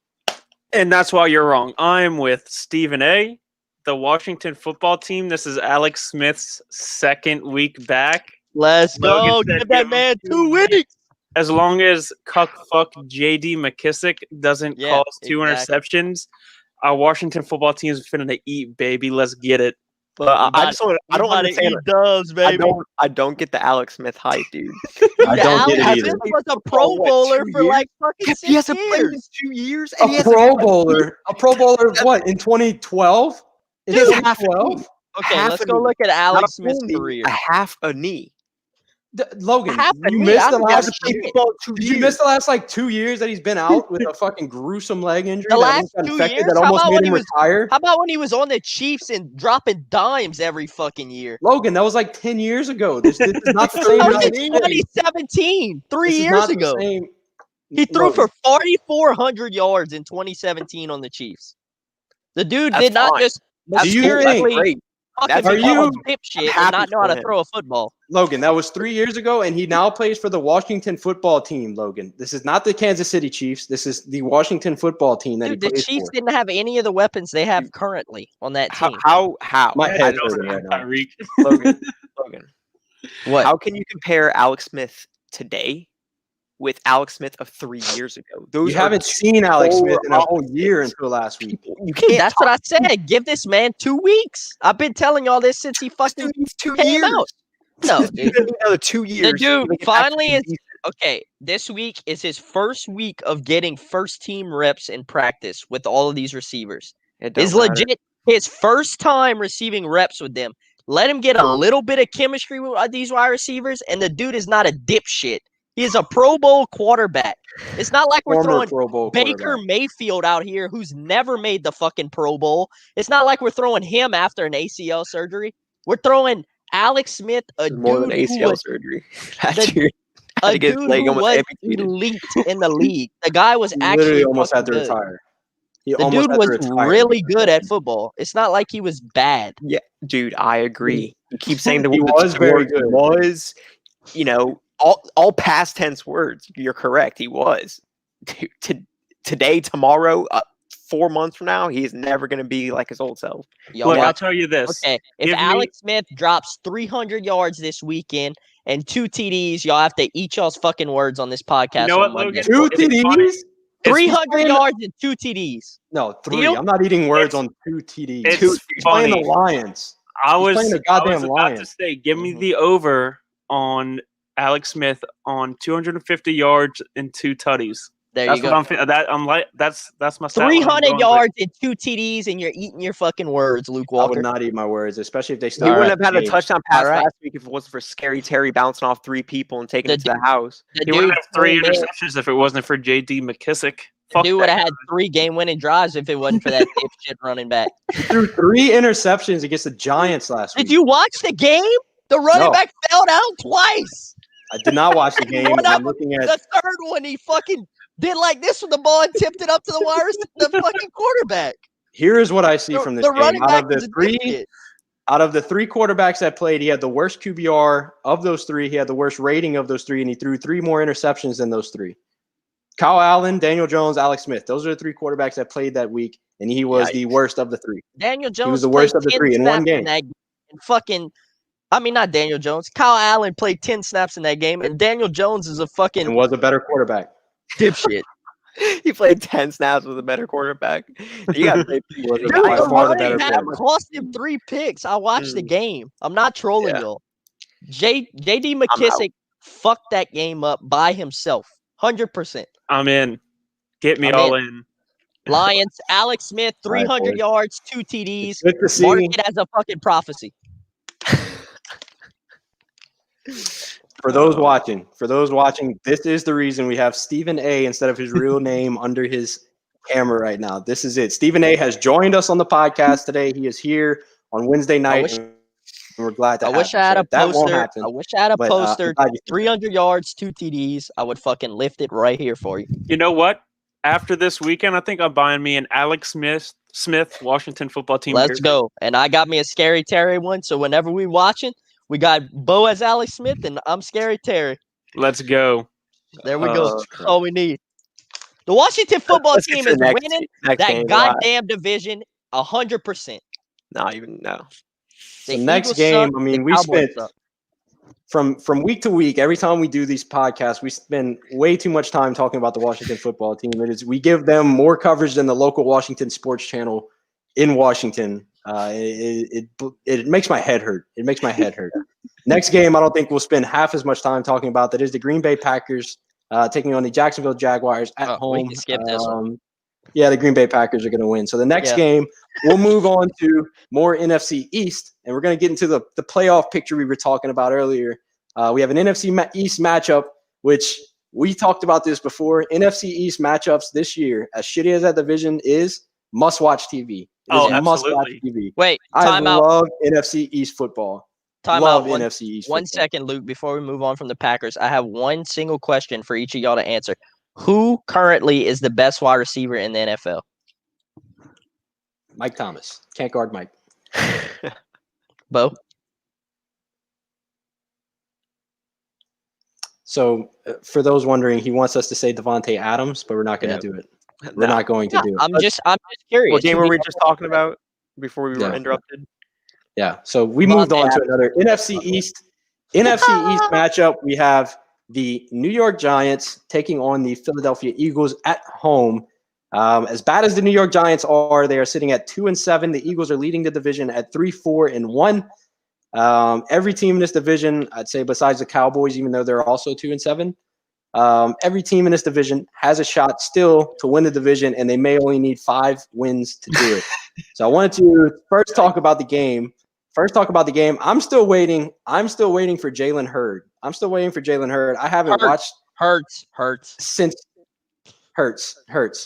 [SPEAKER 4] And that's why you're wrong. I'm with Stephen A., the Washington football team. This is Alex Smith's second week back.
[SPEAKER 3] Let's go.
[SPEAKER 4] Logan said
[SPEAKER 3] Give that
[SPEAKER 4] him
[SPEAKER 3] man
[SPEAKER 4] 2
[SPEAKER 3] 2 weeks.
[SPEAKER 4] As long as fuck J.D. McKissick doesn't
[SPEAKER 3] Yeah,
[SPEAKER 4] cause 2
[SPEAKER 3] exactly.
[SPEAKER 4] interceptions, our Washington football team is finna to eat, baby. Let's get it.
[SPEAKER 1] But I just want I don't
[SPEAKER 3] want to
[SPEAKER 1] understand.
[SPEAKER 3] eat dubs, baby.
[SPEAKER 1] I don't get the Alex Smith hype, dude.
[SPEAKER 2] I don't get it
[SPEAKER 3] Alex
[SPEAKER 2] either.
[SPEAKER 3] Smith was a Pro
[SPEAKER 1] What,
[SPEAKER 3] Bowler
[SPEAKER 1] 2
[SPEAKER 3] for
[SPEAKER 1] years?
[SPEAKER 3] like fucking
[SPEAKER 1] He
[SPEAKER 3] 6
[SPEAKER 1] hasn't played in
[SPEAKER 3] years.
[SPEAKER 1] 2 years. And he
[SPEAKER 2] A
[SPEAKER 1] hasn't
[SPEAKER 2] Pro
[SPEAKER 1] played-
[SPEAKER 2] Bowler. A Pro Bowler what, in 2012? In
[SPEAKER 1] He has half a
[SPEAKER 2] 2012?
[SPEAKER 1] knee.
[SPEAKER 3] Okay,
[SPEAKER 1] Half
[SPEAKER 3] let's
[SPEAKER 1] a
[SPEAKER 3] go
[SPEAKER 1] knee.
[SPEAKER 3] look at
[SPEAKER 1] Not a
[SPEAKER 3] Alex
[SPEAKER 1] full
[SPEAKER 3] Smith's
[SPEAKER 1] knee,
[SPEAKER 3] career.
[SPEAKER 1] a half a knee.
[SPEAKER 2] Logan,
[SPEAKER 3] Half a
[SPEAKER 2] you
[SPEAKER 3] knee,
[SPEAKER 2] missed
[SPEAKER 3] I
[SPEAKER 2] the
[SPEAKER 3] don't give
[SPEAKER 2] last
[SPEAKER 3] a shit.
[SPEAKER 1] 2
[SPEAKER 2] Did you miss the last like 2 years that he's been out with a fucking gruesome leg injury
[SPEAKER 3] The
[SPEAKER 2] that
[SPEAKER 3] last
[SPEAKER 2] almost got
[SPEAKER 3] 2
[SPEAKER 2] infected
[SPEAKER 3] years?
[SPEAKER 2] that
[SPEAKER 3] How
[SPEAKER 2] almost
[SPEAKER 3] about
[SPEAKER 2] made
[SPEAKER 3] when
[SPEAKER 2] him
[SPEAKER 3] he was-
[SPEAKER 2] retire?
[SPEAKER 3] How about when he was on the Chiefs and dropping dimes every fucking year?
[SPEAKER 2] Logan, that was like 10 years ago. This is not the
[SPEAKER 3] That
[SPEAKER 2] same.
[SPEAKER 3] was
[SPEAKER 2] Alex
[SPEAKER 3] in
[SPEAKER 2] Smith.
[SPEAKER 3] 2017, 3
[SPEAKER 2] This is
[SPEAKER 3] years
[SPEAKER 2] not the
[SPEAKER 3] ago.
[SPEAKER 2] same.
[SPEAKER 3] He threw
[SPEAKER 2] Logan,
[SPEAKER 3] for 4,400 yards in 2017 on the Chiefs. The dude
[SPEAKER 1] That's
[SPEAKER 3] did not
[SPEAKER 1] fine.
[SPEAKER 3] just
[SPEAKER 1] That's
[SPEAKER 2] Do you
[SPEAKER 1] cool. That's
[SPEAKER 3] mysteriously
[SPEAKER 1] great.
[SPEAKER 3] fucking
[SPEAKER 1] Are
[SPEAKER 3] become a
[SPEAKER 2] you-
[SPEAKER 3] dipshit
[SPEAKER 1] happy
[SPEAKER 3] and not know how
[SPEAKER 1] for
[SPEAKER 3] to
[SPEAKER 1] him.
[SPEAKER 3] throw a football.
[SPEAKER 2] Logan, that was 3 years ago, and he now plays for the Washington football team. Logan, this is not the Kansas City Chiefs. This is the Washington football team that
[SPEAKER 3] Dude,
[SPEAKER 2] he
[SPEAKER 3] the
[SPEAKER 2] plays
[SPEAKER 3] Chiefs
[SPEAKER 2] for.
[SPEAKER 3] didn't have any of the weapons they have currently on that team.
[SPEAKER 1] How?
[SPEAKER 2] My
[SPEAKER 4] I
[SPEAKER 2] head's
[SPEAKER 4] don't
[SPEAKER 2] hurting right now.
[SPEAKER 4] Tyreek.
[SPEAKER 1] Logan.
[SPEAKER 3] What?
[SPEAKER 1] How can you compare Alex Smith today with Alex Smith of 3 years ago? Those
[SPEAKER 2] You
[SPEAKER 1] are
[SPEAKER 2] haven't seen Alex Smith in a
[SPEAKER 1] polar
[SPEAKER 2] whole year
[SPEAKER 1] opposites.
[SPEAKER 2] until last week.
[SPEAKER 1] You
[SPEAKER 3] Dude,
[SPEAKER 1] can't.
[SPEAKER 3] that's what I said. Give this man 2 weeks. I've been telling y'all this since he
[SPEAKER 1] This
[SPEAKER 3] fucking
[SPEAKER 1] dude needs 2
[SPEAKER 3] came
[SPEAKER 1] years.
[SPEAKER 3] out. No,
[SPEAKER 1] This
[SPEAKER 3] dude.
[SPEAKER 1] dude needs another 2 years.
[SPEAKER 3] dude
[SPEAKER 1] to get
[SPEAKER 3] finally
[SPEAKER 1] back to
[SPEAKER 3] is-
[SPEAKER 1] decent.
[SPEAKER 3] Okay, this week is his first week of getting first team reps in practice with all of these receivers.
[SPEAKER 1] It don't
[SPEAKER 3] It's
[SPEAKER 1] matter.
[SPEAKER 3] legit his first time receiving reps with them. Let him get a little bit of chemistry with these wide receivers, and the dude is not a dipshit. He is a Pro Bowl quarterback. It's not like we're
[SPEAKER 2] Former
[SPEAKER 3] throwing
[SPEAKER 2] Pro Bowl
[SPEAKER 3] Baker
[SPEAKER 2] quarterback.
[SPEAKER 3] Mayfield out here who's never made the fucking Pro Bowl. It's not like we're throwing him after an ACL surgery. We're throwing Alex Smith, a
[SPEAKER 1] It's more than
[SPEAKER 3] dude who
[SPEAKER 1] ACL
[SPEAKER 3] was
[SPEAKER 1] surgery.
[SPEAKER 3] the-
[SPEAKER 1] Last year, had
[SPEAKER 3] a
[SPEAKER 1] to get his
[SPEAKER 3] dude
[SPEAKER 1] leg
[SPEAKER 3] who
[SPEAKER 1] almost
[SPEAKER 3] was
[SPEAKER 1] amputated.
[SPEAKER 3] elite in the league. The guy was
[SPEAKER 2] He
[SPEAKER 3] actually
[SPEAKER 2] literally almost had to
[SPEAKER 3] fucking good.
[SPEAKER 2] retire. He
[SPEAKER 3] The
[SPEAKER 2] almost
[SPEAKER 3] dude
[SPEAKER 2] had to
[SPEAKER 3] was
[SPEAKER 2] retire.
[SPEAKER 3] really good at football. It's not like he was bad.
[SPEAKER 1] Yeah, dude, I agree. You keep saying the
[SPEAKER 2] He
[SPEAKER 1] the
[SPEAKER 2] was very
[SPEAKER 1] word
[SPEAKER 2] good.
[SPEAKER 1] Was, all past tense words. You're correct. He was. Dude, today, tomorrow, 4 months from now, he's never going to be like his old self.
[SPEAKER 3] Y'all
[SPEAKER 4] Look, I'll
[SPEAKER 3] watch.
[SPEAKER 4] tell you this.
[SPEAKER 3] Okay, if
[SPEAKER 4] Give me-
[SPEAKER 3] Alex Smith drops 300 yards this weekend and 2 TDs, y'all have to eat y'all's fucking words on this podcast
[SPEAKER 4] You know
[SPEAKER 3] on
[SPEAKER 4] what,
[SPEAKER 3] Monday.
[SPEAKER 4] Logan?
[SPEAKER 2] Two
[SPEAKER 4] It's funny.
[SPEAKER 2] TDs?
[SPEAKER 3] 300
[SPEAKER 2] playing-
[SPEAKER 3] yards and 2 TDs.
[SPEAKER 2] No, 3.
[SPEAKER 3] Deal?
[SPEAKER 2] I'm not eating words
[SPEAKER 4] It's-
[SPEAKER 2] on 2 TDs.
[SPEAKER 4] it's
[SPEAKER 2] He's playing
[SPEAKER 4] funny.
[SPEAKER 2] the Lions.
[SPEAKER 4] I
[SPEAKER 2] He's
[SPEAKER 4] was,
[SPEAKER 2] playing the
[SPEAKER 4] I was
[SPEAKER 2] goddamn
[SPEAKER 4] about
[SPEAKER 2] Lions.
[SPEAKER 4] to say, give me
[SPEAKER 3] Mhm.
[SPEAKER 4] the over on Alex Smith on 250 yards and 2 tutties.
[SPEAKER 3] There
[SPEAKER 4] That's
[SPEAKER 3] you
[SPEAKER 4] what
[SPEAKER 3] go.
[SPEAKER 4] I'm. I'm like. That's my. stat line I'm
[SPEAKER 3] 300
[SPEAKER 4] going with.
[SPEAKER 3] yards and 2 TDs, and you're eating your fucking words, Luke
[SPEAKER 2] I would
[SPEAKER 3] Walker.
[SPEAKER 2] not eat my words, especially if they
[SPEAKER 1] He
[SPEAKER 2] start.
[SPEAKER 1] wouldn't have had a
[SPEAKER 2] Hey,
[SPEAKER 1] touchdown pass
[SPEAKER 3] Alright.
[SPEAKER 1] last week if it wasn't for Scary Terry bouncing off 3 people and taking
[SPEAKER 3] The
[SPEAKER 1] it to the house.
[SPEAKER 3] The
[SPEAKER 4] He wouldn't
[SPEAKER 3] dude
[SPEAKER 4] have 3
[SPEAKER 3] told me-
[SPEAKER 4] interceptions if it wasn't for J.D. McKissick.
[SPEAKER 3] The
[SPEAKER 4] Fuck
[SPEAKER 3] dude
[SPEAKER 4] that
[SPEAKER 3] would have
[SPEAKER 4] guy.
[SPEAKER 3] had 3 game-winning drives if it wasn't for that dipshit running back.
[SPEAKER 2] He threw 3 interceptions against the Giants last week.
[SPEAKER 3] Did you watch the game? The running
[SPEAKER 2] No.
[SPEAKER 3] back fell down twice.
[SPEAKER 2] I did not watch the game.
[SPEAKER 3] One
[SPEAKER 2] and
[SPEAKER 3] of
[SPEAKER 2] I'm looking at.
[SPEAKER 3] The third one, he fucking did like this with the ball and tipped it up to the wires. The fucking quarterback.
[SPEAKER 2] Here is what I see from this
[SPEAKER 3] The
[SPEAKER 2] game.
[SPEAKER 3] running
[SPEAKER 2] Out
[SPEAKER 3] back
[SPEAKER 2] of the
[SPEAKER 3] was a
[SPEAKER 2] 3,
[SPEAKER 3] dipshit.
[SPEAKER 2] out of the 3 quarterbacks that played, he had the worst QBR of those 3. He had the worst rating of those 3, and he threw 3 more interceptions than those 3. Kyle Allen, Daniel Jones, Alex Smith. Those are the 3 quarterbacks that played that week, and he was the worst of the 3.
[SPEAKER 3] Daniel Jones
[SPEAKER 2] was the worst
[SPEAKER 3] played
[SPEAKER 2] of the
[SPEAKER 3] 10
[SPEAKER 2] 3 in one
[SPEAKER 3] snaps
[SPEAKER 2] game.
[SPEAKER 3] that and fucking, I mean, not Daniel Jones. Kyle Allen played 10 snaps in that game, and Daniel Jones is a fucking
[SPEAKER 2] And was a better quarterback.
[SPEAKER 3] dipshit.
[SPEAKER 1] He played 10 snaps with a better quarterback. You got to say
[SPEAKER 2] He was
[SPEAKER 3] Dude,
[SPEAKER 2] by
[SPEAKER 3] the
[SPEAKER 2] far the better
[SPEAKER 3] running back
[SPEAKER 2] quarterback.
[SPEAKER 3] cost him 3 picks. I watched the game. I'm not trolling
[SPEAKER 1] Yeah.
[SPEAKER 3] y'all. JD McKissick fucked that game up by himself. 100%.
[SPEAKER 4] I'm in. Get me
[SPEAKER 3] I'm
[SPEAKER 4] all in.
[SPEAKER 3] Lions, Alex Smith,
[SPEAKER 2] All right,
[SPEAKER 3] 300
[SPEAKER 2] boys.
[SPEAKER 3] yards, 2 TDs.
[SPEAKER 2] It's good to see.
[SPEAKER 3] Mark it as a fucking prophecy.
[SPEAKER 2] For those watching, this is the reason we have Stephen A instead of his real name under his camera right now. This is it. Stephen A has joined us on the podcast today. He is here on Wednesday night,
[SPEAKER 3] wish-
[SPEAKER 2] and we're glad to
[SPEAKER 3] I
[SPEAKER 2] have
[SPEAKER 3] wish
[SPEAKER 2] him.
[SPEAKER 3] I had
[SPEAKER 2] So
[SPEAKER 3] a
[SPEAKER 2] that won't
[SPEAKER 3] poster.
[SPEAKER 2] happen,
[SPEAKER 3] I wish I had a
[SPEAKER 2] but,
[SPEAKER 3] poster.
[SPEAKER 2] I'm glad you said that.
[SPEAKER 3] 300 yards, 2 TDs. I would fucking lift it right here for you.
[SPEAKER 4] You know what? After this weekend, I think I'm buying me an Alex Smith Washington football team.
[SPEAKER 3] Let's
[SPEAKER 4] jersey.
[SPEAKER 3] go. And I got me a Scary Terry one. So whenever we watching, we got Beau as Alex Smith and I'm Scary Terry.
[SPEAKER 4] Let's go.
[SPEAKER 3] There we go.
[SPEAKER 1] Oh,
[SPEAKER 3] That's all we need. The Washington football
[SPEAKER 1] Let's get
[SPEAKER 3] team
[SPEAKER 1] to
[SPEAKER 3] is
[SPEAKER 1] the
[SPEAKER 3] winning
[SPEAKER 1] next
[SPEAKER 3] that
[SPEAKER 1] game.
[SPEAKER 3] goddamn division 100%.
[SPEAKER 1] Not even no.
[SPEAKER 2] So next game, I mean, we spent from week to week. Every time we do these podcasts, we spend way too much time talking about the Washington football team. We give them more coverage than the local Washington sports channel in Washington. It makes my head hurt. It makes my head hurt. Next game, I don't think we'll spend half as much time talking about. That is the Green Bay Packers taking on the Jacksonville Jaguars at home.
[SPEAKER 3] We can skip this one.
[SPEAKER 2] Yeah, the Green Bay Packers are going to win. So the next game, we'll move on to more NFC East, and we're going to get into the playoff picture we were talking about earlier. We have an NFC East matchup, which we talked about this before. NFC East matchups this year, as shitty as that division is, must-watch TV. Must-watch TV.
[SPEAKER 3] Wait,
[SPEAKER 2] I love NFC East football. Love NFC East football.
[SPEAKER 3] 1 second, Luke, before we move on from the Packers. I have one single question for each of y'all to answer. Who currently is the best wide receiver in the NFL?
[SPEAKER 2] Mike Thomas. Can't guard Mike.
[SPEAKER 3] Beau?
[SPEAKER 2] So for those wondering, he wants us to say Devontae Adams, but we're not going to do it. We're not going to do it.
[SPEAKER 3] I'm just curious.
[SPEAKER 1] What game were we just talking about before we were interrupted?
[SPEAKER 2] Yeah. So we moved on to another NFC East matchup. We have the New York Giants taking on the Philadelphia Eagles at home. As bad as the New York Giants are, they are sitting at 2-7. The Eagles are leading the division at 3-4-1. Every team in this division, I'd say besides the Cowboys, even though they're also 2-7, every team in this division has a shot still to win the division, and they may only need 5 wins to do it. So I wanted to first talk about the game. I'm still waiting for Jalen Hurd. I haven't watched
[SPEAKER 3] Hurts
[SPEAKER 2] since Hurts.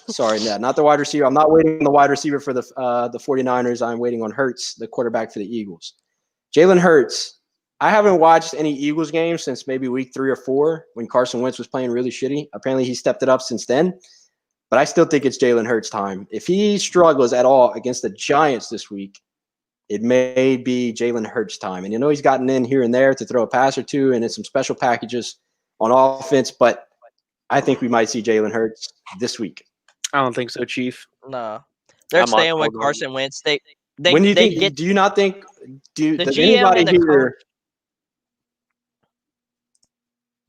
[SPEAKER 2] Sorry, not the wide receiver. I'm not waiting on the wide receiver for the 49ers. I'm waiting on Hurts, the quarterback for the Eagles. Jalen Hurts. I haven't watched any Eagles games since maybe week 3 or 4 when Carson Wentz was playing really shitty. Apparently, he stepped it up since then. But I still think it's Jalen Hurts' time. If he struggles at all against the Giants this week, it may be Jalen Hurts' time. And you know he's gotten in here and there to throw a pass or two and in some special packages on offense, but I think we might see Jalen Hurts this week.
[SPEAKER 4] I don't think so, Chief.
[SPEAKER 3] No. They're staying with Carson Wentz. Do you
[SPEAKER 2] not think
[SPEAKER 3] the
[SPEAKER 2] does
[SPEAKER 3] GM
[SPEAKER 2] anybody
[SPEAKER 3] and the
[SPEAKER 2] here
[SPEAKER 3] coach,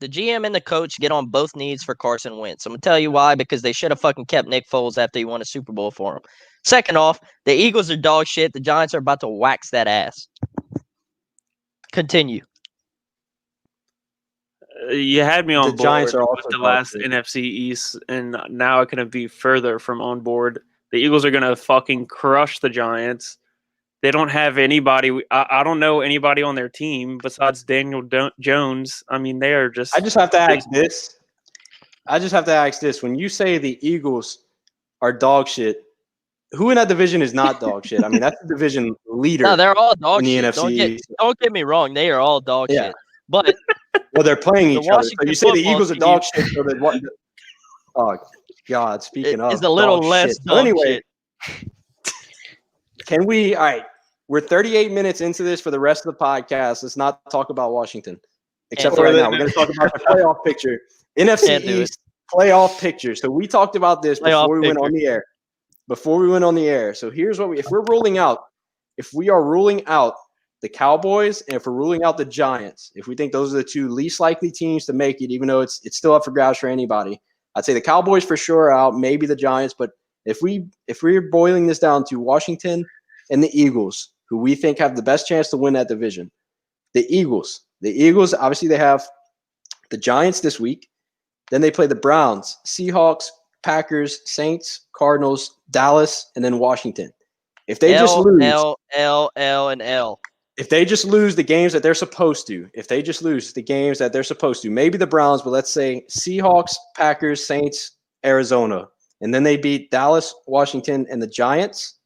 [SPEAKER 3] the GM and the coach get on both knees for Carson Wentz? I'm going to tell you why, because they should have fucking kept Nick Foles after he won a Super Bowl for him. Second off, the Eagles are dog shit. The Giants are about to wax that ass. Continue.
[SPEAKER 4] You had me on board
[SPEAKER 2] Giants are
[SPEAKER 4] with the last NFC East, and now I couldn't be further from on board. The Eagles are going to fucking crush the Giants. They don't have anybody. I don't know anybody on their team besides Daniel Jones. I mean, they are just.
[SPEAKER 2] I just have to ask this. When you say the Eagles are dog shit, who in that division is not dog shit? I mean, that's the division leader.
[SPEAKER 3] No, they're all dog
[SPEAKER 2] in the
[SPEAKER 3] shit.
[SPEAKER 2] NFC.
[SPEAKER 3] Don't get me wrong. They are all dog shit. But
[SPEAKER 2] well, they're playing each other. So you say the Eagles are dog shit. So that what? Oh God! Speaking of,
[SPEAKER 3] it's a little less dog
[SPEAKER 2] anyway,
[SPEAKER 3] shit.
[SPEAKER 2] Can we? All right, we're 38 minutes into this for the rest of the podcast. Let's not talk about Washington, except for right now. We're going to talk about the playoff picture, NFC East playoff picture. So we talked about this before we went on the air. So here's what if we are ruling out the Cowboys and if we're ruling out the Giants, if we think those are the 2 least likely teams to make it, even though it's still up for grabs for anybody, I'd say the Cowboys for sure are out, maybe the Giants, but if we're boiling this down to Washington and the Eagles, who we think have the best chance to win that division, the Eagles, obviously they have the Giants this week. Then they play the Browns, Seahawks, Packers, Saints, Cardinals, Dallas, and then Washington. If they just lose
[SPEAKER 3] L.
[SPEAKER 2] If they just lose the games that they're supposed to, maybe the Browns, but let's say Seahawks, Packers, Saints, Arizona, and then they beat Dallas, Washington, and the Giants.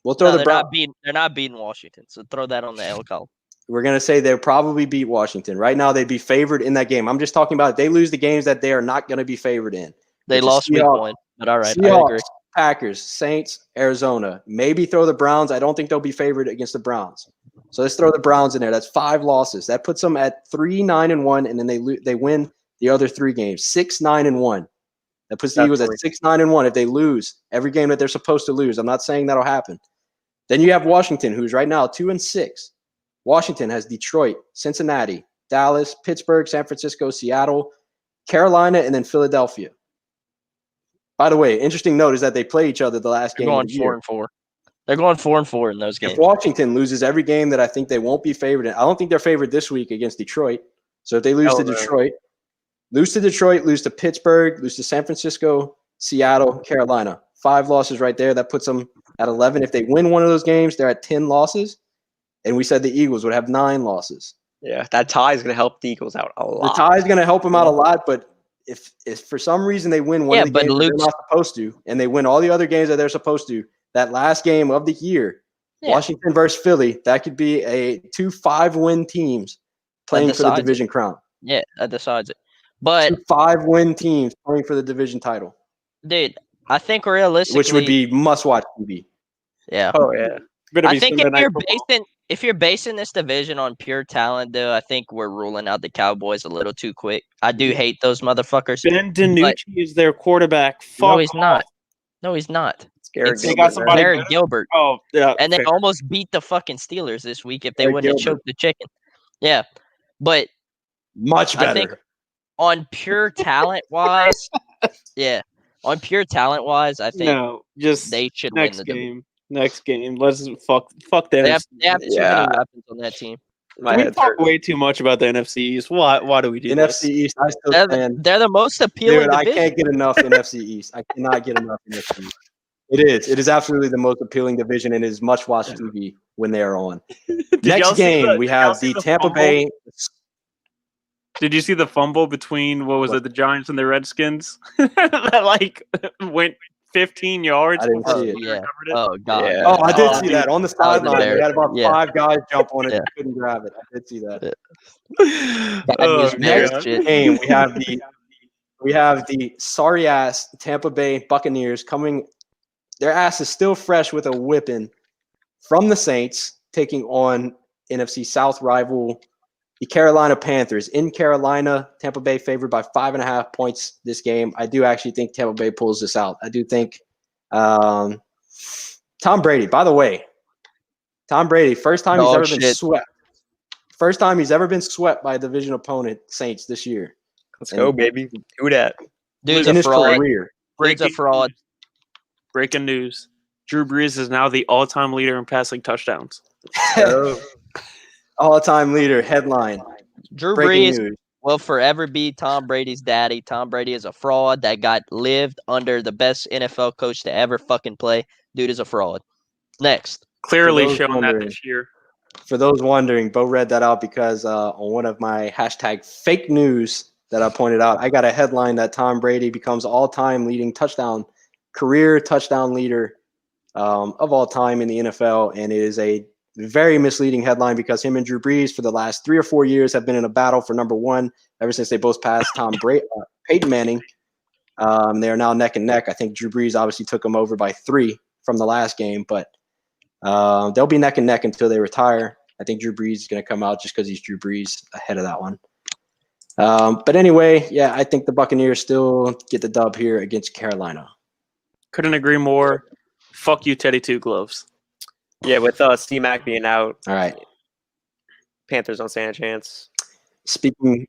[SPEAKER 2] We'll throw the Browns.
[SPEAKER 3] They're not beating Washington, so throw that on the L column.
[SPEAKER 2] We're going to say they'll probably beat Washington. Right now, they'd be favored in that game. I'm just talking about if they lose the games that they are not going to be favored in.
[SPEAKER 3] They lost week 1, but all right,
[SPEAKER 2] Seahawks,
[SPEAKER 3] I agree.
[SPEAKER 2] Packers, Saints, Arizona. Maybe throw the Browns. I don't think they'll be favored against the Browns. So let's throw the Browns in there. That's 5 losses. That puts them at 3-9-1, and then they win the other 3 games, 6-9-1. That puts the Eagles at
[SPEAKER 1] Definitely.
[SPEAKER 2] 6-9-1 if they lose every game that they're supposed to lose. I'm not saying that'll happen. Then you have Washington, who's right now 2-6. Washington has Detroit, Cincinnati, Dallas, Pittsburgh, San Francisco, Seattle, Carolina, and then Philadelphia. By the way, interesting note is that they play each other the last
[SPEAKER 3] They're
[SPEAKER 2] game
[SPEAKER 3] going
[SPEAKER 2] of the year.
[SPEAKER 3] 4-4. They're going 4-4 in those games.
[SPEAKER 2] If Washington loses every game that I think they won't be favored in, I don't think they're favored this week against Detroit. So if they lose to Detroit, lose to Pittsburgh, lose to San Francisco, Seattle, Carolina. 5 losses right there. That puts them at 11. If they win one of those games, they're at 10 losses. And we said the Eagles would have 9 losses.
[SPEAKER 1] Yeah, that tie is going to help the Eagles out a lot.
[SPEAKER 2] The tie is going to help them out a lot, but if for some reason they win one of the games that they're not supposed to, and they win all the other games that they're supposed to, that last game of the year, Washington versus Philly, that could be a 2 5-win teams playing for the division crown.
[SPEAKER 3] Yeah, that decides it. But
[SPEAKER 2] 2 5-win teams playing for the division title.
[SPEAKER 3] Dude, I think realistically,
[SPEAKER 2] which would be must-watch TV.
[SPEAKER 3] Yeah.
[SPEAKER 1] Oh yeah.
[SPEAKER 3] I think if you're basing this division on pure talent, though, I think we're ruling out the Cowboys a little too quick. I do hate those motherfuckers.
[SPEAKER 4] Ben DiNucci is their quarterback.
[SPEAKER 3] No, he's not. No, he's not.
[SPEAKER 1] It's
[SPEAKER 3] Garrett Gilbert.
[SPEAKER 4] Oh, yeah.
[SPEAKER 3] And they almost beat the fucking Steelers this week if they wouldn't have choked the chicken. Yeah. But
[SPEAKER 2] much better.
[SPEAKER 3] I think on pure talent-wise, on pure talent-wise, I think they should win the
[SPEAKER 4] game. Next game. Let's fuck them.
[SPEAKER 3] They have too many weapons on that team.
[SPEAKER 4] We talk way too much about the NFC East. Why do we do
[SPEAKER 2] NFC East? I still
[SPEAKER 3] they're the most appealing division.
[SPEAKER 2] I can't get enough NFC East. I cannot get enough NFC East. It is. It is absolutely the most appealing division and is much-watched TV when they are on. Next game, we have the Tampa Bay.
[SPEAKER 4] Did you see the fumble between, the Giants and the Redskins? That, went 15 yards.
[SPEAKER 2] I didn't see it.
[SPEAKER 3] Yeah. Oh, God.
[SPEAKER 1] Yeah.
[SPEAKER 2] Oh, I did see that. On the sideline, they had about 5 guys jump on it.
[SPEAKER 3] Yeah.
[SPEAKER 2] Couldn't grab it. I did see that.
[SPEAKER 3] Next
[SPEAKER 2] game, we have the sorry-ass Tampa Bay Buccaneers coming. Their ass is still fresh with a whipping from the Saints, taking on NFC South rival the Carolina Panthers. In Carolina, Tampa Bay favored by 5.5 points this game. I do actually think Tampa Bay pulls this out. I do think Tom Brady, by the way, first time he's ever been swept. First time he's ever been swept by a division opponent, Saints, this year.
[SPEAKER 1] Let's go, baby. Do that.
[SPEAKER 3] Dude's
[SPEAKER 2] in
[SPEAKER 3] a
[SPEAKER 2] his
[SPEAKER 3] fraud.
[SPEAKER 2] career.
[SPEAKER 3] Dude's a fraud.
[SPEAKER 4] Breaking news. Drew Brees is now the all-time leader in passing touchdowns.
[SPEAKER 2] All-time leader, headline.
[SPEAKER 3] Drew Brees will forever be Tom Brady's daddy. Tom Brady is a fraud that lived under the best NFL coach to ever fucking play. Dude is a fraud. Next.
[SPEAKER 4] Clearly shown that this year.
[SPEAKER 2] For those wondering, Beau read that out because on one of my hashtag fake news that I pointed out, I got a headline that Tom Brady becomes all-time leading career touchdown leader of all time in the NFL, and it is a very misleading headline because him and Drew Brees for the last 3 or 4 years have been in a battle for number one ever since they both passed Peyton Manning. They are now neck and neck. I think Drew Brees obviously took him over by 3 from the last game, but they'll be neck and neck until they retire. I think Drew Brees is going to come out just because he's Drew Brees ahead of that one. But anyway, yeah, I think the Buccaneers still get the dub here against Carolina.
[SPEAKER 4] Couldn't agree more. Fuck you, Teddy Two Gloves.
[SPEAKER 1] Yeah, with C-Mac being out.
[SPEAKER 2] All right.
[SPEAKER 1] Panthers don't stand a chance.
[SPEAKER 2] Speaking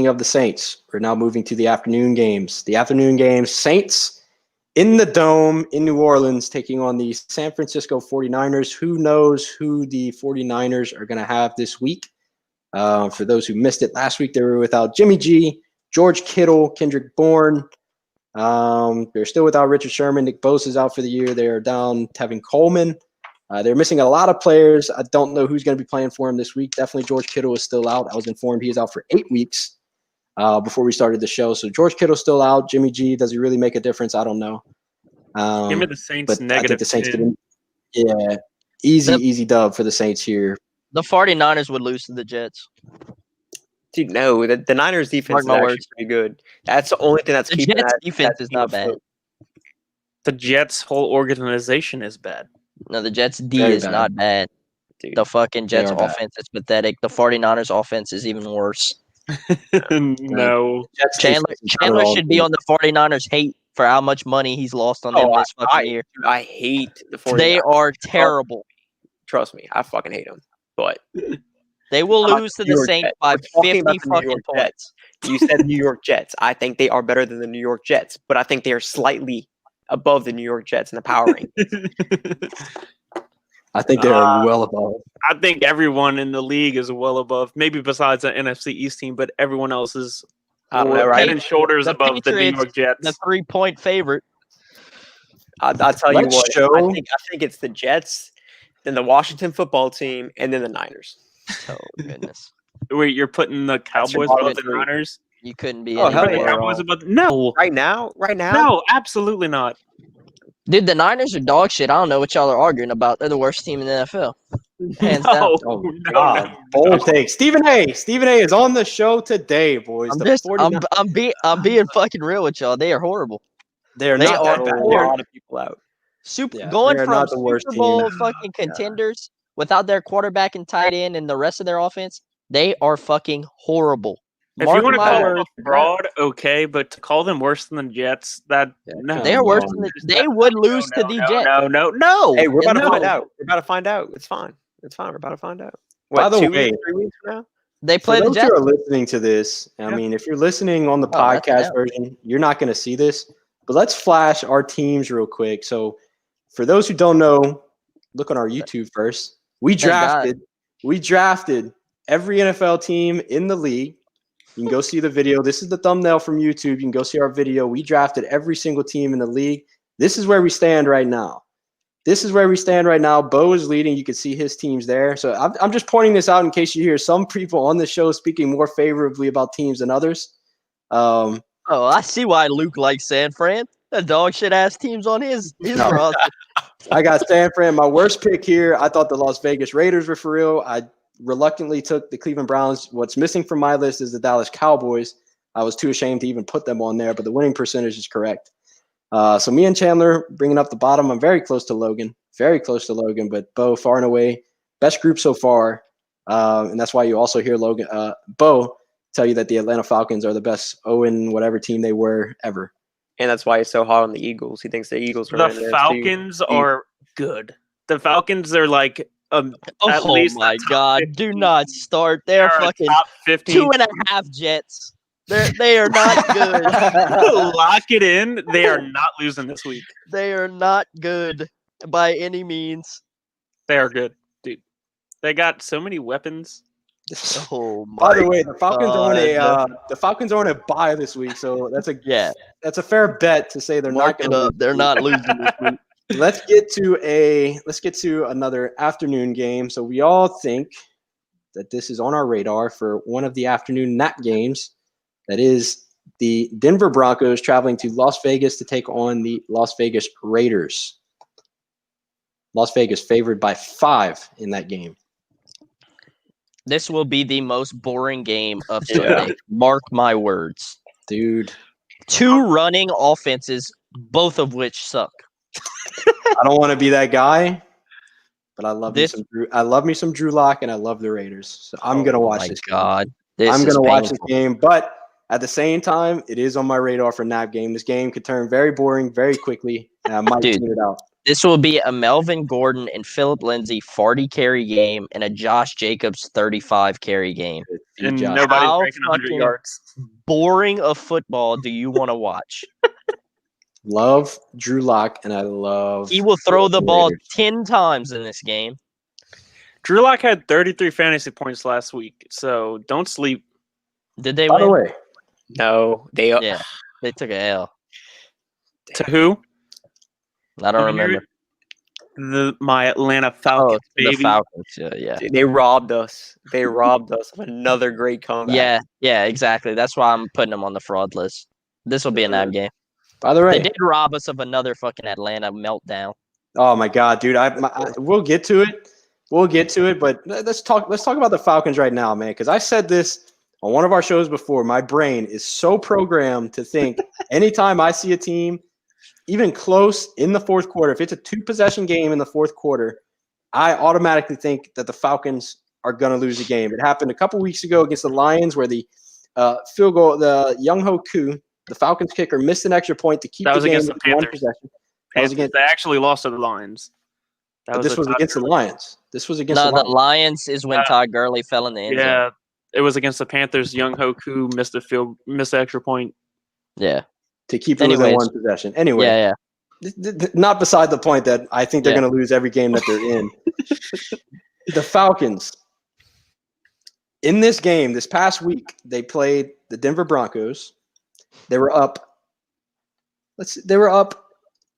[SPEAKER 2] of the Saints, we're now moving to the afternoon games. The afternoon games, Saints in the Dome in New Orleans taking on the San Francisco 49ers. Who knows who the 49ers are going to have this week? For those who missed it last week, they were without Jimmy G, George Kittle, Kendrick Bourne. They're still without Richard Sherman. Nick Bosa is out for the year. They're down Tevin Coleman. They're missing a lot of players. I don't know who's going to be playing for him this week. Definitely George Kittle is still out. I was informed he is out for 8 weeks before we started the show. So George Kittle's still out. Jimmy G, does he really make a difference? I don't know.
[SPEAKER 4] Give me the Saints negative.
[SPEAKER 2] I think the Saints easy dub for the Saints here.
[SPEAKER 3] The 49ers would lose to the Jets.
[SPEAKER 1] Dude, no, the Niners defense is actually pretty good. That's the only thing that's keeping
[SPEAKER 3] Jets
[SPEAKER 1] that
[SPEAKER 3] defense is not bad.
[SPEAKER 4] The Jets' whole organization is bad.
[SPEAKER 3] No, the Jets D is not bad. Dude, the fucking Jets offense is pathetic. The 49ers offense is even worse.
[SPEAKER 4] No.
[SPEAKER 2] Jets defense
[SPEAKER 3] Chandler
[SPEAKER 2] is not at
[SPEAKER 3] Chandler
[SPEAKER 2] all
[SPEAKER 3] should be
[SPEAKER 2] good.
[SPEAKER 3] on the 49ers hate for how much money he's lost on them this fucking year.
[SPEAKER 1] I hate the 49ers.
[SPEAKER 3] They are terrible.
[SPEAKER 1] Trust me, I fucking hate them. But
[SPEAKER 3] They will lose to the Saints by
[SPEAKER 1] We're talking
[SPEAKER 3] 50
[SPEAKER 1] about the New
[SPEAKER 3] fucking
[SPEAKER 1] York
[SPEAKER 3] points.
[SPEAKER 1] Jets. You said New York Jets. I think they are better than the New York Jets, but I think they are slightly above the New York Jets in the power rankings.
[SPEAKER 2] I think they're well above.
[SPEAKER 4] I think everyone in the league is well above, maybe besides the NFC East team, but everyone else is
[SPEAKER 1] I don't know, right?
[SPEAKER 4] head and shoulders
[SPEAKER 3] The
[SPEAKER 4] above the New
[SPEAKER 3] Patriots,
[SPEAKER 4] York Jets.
[SPEAKER 3] The 3-point favorite.
[SPEAKER 1] I'll tell you
[SPEAKER 2] Let's
[SPEAKER 1] what.
[SPEAKER 2] show-
[SPEAKER 1] I think it's the Jets, then the Washington football team, and then the Niners.
[SPEAKER 3] Oh goodness.
[SPEAKER 4] Wait, you're putting the Cowboys
[SPEAKER 1] bottom
[SPEAKER 4] above the
[SPEAKER 1] three.
[SPEAKER 4] Niners?
[SPEAKER 3] You couldn't be
[SPEAKER 1] Oh,
[SPEAKER 3] any
[SPEAKER 1] hell
[SPEAKER 4] The
[SPEAKER 1] yeah.
[SPEAKER 3] more
[SPEAKER 4] Cowboys
[SPEAKER 3] wrong.
[SPEAKER 4] above? No,
[SPEAKER 1] Right now,
[SPEAKER 4] no, absolutely not.
[SPEAKER 3] Dude, the Niners are dog shit. I don't know what y'all are arguing about. They're the worst team in the NFL. Hands down.
[SPEAKER 4] No,
[SPEAKER 2] Oh,
[SPEAKER 4] no,
[SPEAKER 2] God. Bold take. Stephen A. Stephen A. is on the show today, boys.
[SPEAKER 3] I'm
[SPEAKER 2] The
[SPEAKER 3] just
[SPEAKER 2] 49
[SPEAKER 3] I'm being fucking real with y'all. They are horrible.
[SPEAKER 2] They're
[SPEAKER 3] they
[SPEAKER 2] not
[SPEAKER 3] are
[SPEAKER 2] that bad.
[SPEAKER 1] a
[SPEAKER 3] horrible.
[SPEAKER 1] lot of people out.
[SPEAKER 2] Yeah,
[SPEAKER 3] Going
[SPEAKER 2] they're
[SPEAKER 3] from
[SPEAKER 2] not the worst
[SPEAKER 3] Super Bowl
[SPEAKER 2] team.
[SPEAKER 3] fucking contenders without their quarterback and tight end and the rest of their offense, they are fucking horrible.
[SPEAKER 4] If
[SPEAKER 3] Mark
[SPEAKER 4] you want to
[SPEAKER 3] my
[SPEAKER 4] call
[SPEAKER 3] words.
[SPEAKER 4] them a fraud, okay, but to call them worse than the Jets, that no,
[SPEAKER 3] They are worse than they would lose to the Jets.
[SPEAKER 4] No.
[SPEAKER 1] Hey, we're about to
[SPEAKER 3] No.
[SPEAKER 1] find out. We're about to find out. It's fine. It's fine. We're about to find out.
[SPEAKER 2] By
[SPEAKER 1] What,
[SPEAKER 2] the
[SPEAKER 1] 2
[SPEAKER 2] way-
[SPEAKER 1] weeks, 3 weeks from now?
[SPEAKER 3] They
[SPEAKER 2] For
[SPEAKER 3] play the
[SPEAKER 2] those
[SPEAKER 3] Jets.
[SPEAKER 2] who are listening to this, I
[SPEAKER 1] Yeah.
[SPEAKER 2] mean, if you're listening on the
[SPEAKER 3] Oh, that's
[SPEAKER 2] podcast
[SPEAKER 3] them.
[SPEAKER 2] version, you're not going to see this. But let's flash our teams real quick. So, for those who don't know, look on our YouTube first. We
[SPEAKER 3] God.
[SPEAKER 2] drafted every NFL team in the league. You can go see the video. This is the thumbnail from YouTube. You can go see our video. We drafted every single team in the league. This is where we stand right now. Beau is leading. You can see his teams there. So I'm just pointing this out in case you hear some people on the show speaking more favorably about teams than others.
[SPEAKER 3] Oh, I see why Luke likes San Fran. The dog shit ass teams on his
[SPEAKER 2] No.
[SPEAKER 3] roster.
[SPEAKER 2] I got San Fran. My worst pick here. I thought the Las Vegas Raiders were for real. I reluctantly took the Cleveland Browns. What's missing from my list is the Dallas Cowboys. I was too ashamed to even put them on there, but the winning percentage is correct. So me and Chandler bringing up the bottom. I'm very close to Logan, but Beau far and away best group so far. And that's why you also hear Beau tell you that the Atlanta Falcons are the best whatever team they were ever.
[SPEAKER 1] And that's why he's so hot on the Eagles. He thinks the Eagles are in
[SPEAKER 4] The
[SPEAKER 1] there,
[SPEAKER 4] Falcons are good. The Falcons are like at
[SPEAKER 3] Oh
[SPEAKER 4] least
[SPEAKER 3] my
[SPEAKER 4] a top
[SPEAKER 3] God.
[SPEAKER 4] 15
[SPEAKER 3] Do not start. They're
[SPEAKER 4] or a
[SPEAKER 3] fucking
[SPEAKER 4] top 15.
[SPEAKER 3] 2.5 Jets. They are not good.
[SPEAKER 4] Lock it in. They are not losing this week.
[SPEAKER 3] They are not good by any means.
[SPEAKER 4] They are good, dude. They got so many weapons.
[SPEAKER 3] Oh my
[SPEAKER 2] By the way, the Falcons
[SPEAKER 3] God.
[SPEAKER 2] are on a bye this week, so that's
[SPEAKER 3] Yeah.
[SPEAKER 2] a fair bet to say they're
[SPEAKER 3] Mark
[SPEAKER 2] not
[SPEAKER 3] it
[SPEAKER 2] going
[SPEAKER 3] up. They're not losing this week.
[SPEAKER 2] Let's get to another afternoon game. So we all think that this is on our radar for one of the afternoon nap games. That is the Denver Broncos traveling to Las Vegas to take on the Las Vegas Raiders. Las Vegas favored by 5 in that game.
[SPEAKER 3] This will be the most boring game of Sunday. Mark my words.
[SPEAKER 2] Dude,
[SPEAKER 3] 2 running offenses, both of which suck.
[SPEAKER 2] I don't want to be that guy, but I love
[SPEAKER 3] This-
[SPEAKER 2] me some Drew Lock, and I love the Raiders. So I'm gonna watch
[SPEAKER 3] my
[SPEAKER 2] this.
[SPEAKER 3] God.
[SPEAKER 2] I'm
[SPEAKER 3] This is
[SPEAKER 2] gonna watch this
[SPEAKER 3] painful.
[SPEAKER 2] game, but at the same time, it is on my radar for nap game. This game could turn very boring very quickly, and I might
[SPEAKER 3] Dude.
[SPEAKER 2] tune it out.
[SPEAKER 3] This will be a Melvin Gordon and Phillip Lindsay 40 carry game and a Josh Jacobs 35 carry game.
[SPEAKER 4] And
[SPEAKER 2] Josh.
[SPEAKER 4] nobody's
[SPEAKER 3] How
[SPEAKER 4] breaking 100
[SPEAKER 3] fucking-
[SPEAKER 4] yards.
[SPEAKER 3] Boring of football do you want to watch?
[SPEAKER 2] Love Drew Lock, and I love.
[SPEAKER 3] He will throw the ball
[SPEAKER 2] Raiders.
[SPEAKER 3] 10 times in this game.
[SPEAKER 4] Drew Lock had 33 fantasy points last week, so don't sleep.
[SPEAKER 3] Did they
[SPEAKER 2] By the
[SPEAKER 3] win?
[SPEAKER 2] way,
[SPEAKER 1] No, they are.
[SPEAKER 3] Yeah, they took a L.
[SPEAKER 4] To who?
[SPEAKER 3] I don't
[SPEAKER 4] Let me hear
[SPEAKER 3] remember.
[SPEAKER 4] My Atlanta
[SPEAKER 3] Oh,
[SPEAKER 4] Falcons, baby.
[SPEAKER 3] the Falcons. Yeah.
[SPEAKER 1] They robbed us. They robbed us of another great comeback.
[SPEAKER 3] Yeah, exactly. That's why I'm putting them on the fraud list. This will be a nap game.
[SPEAKER 2] by the
[SPEAKER 3] They
[SPEAKER 2] way,
[SPEAKER 3] did rob us of another fucking Atlanta meltdown.
[SPEAKER 2] oh my God, dude! We'll get to it. But let's talk about the Falcons right now, man. Because I said this on one of our shows before. My brain is so programmed to think anytime I see a team, even close in the fourth quarter, if it's a 2-possession game in the fourth quarter, I automatically think that the Falcons are going to lose the game. It happened a couple weeks ago against the Lions, where the field goal. The Young-Ho Koo, the Falcons kicker, missed an extra point to keep
[SPEAKER 4] That
[SPEAKER 2] the
[SPEAKER 4] was
[SPEAKER 2] game
[SPEAKER 4] against
[SPEAKER 2] with
[SPEAKER 4] the
[SPEAKER 2] one
[SPEAKER 4] Panthers.
[SPEAKER 2] possession. That was against,
[SPEAKER 4] They actually lost to the Lions.
[SPEAKER 2] but this was against the Lions. This was against
[SPEAKER 3] No,
[SPEAKER 2] the
[SPEAKER 3] the
[SPEAKER 2] Lions.
[SPEAKER 3] Lions is when Todd Gurley fell in the end zone.
[SPEAKER 4] Yeah, it was against the Panthers. Young-Ho Koo missed the extra point.
[SPEAKER 3] Yeah.
[SPEAKER 2] To keep it within one possession. Anyway.
[SPEAKER 3] Yeah.
[SPEAKER 2] Not beside the point that I think they're going to lose every game that they're in. The Falcons, in this game, this past week, they played the Denver Broncos. They were up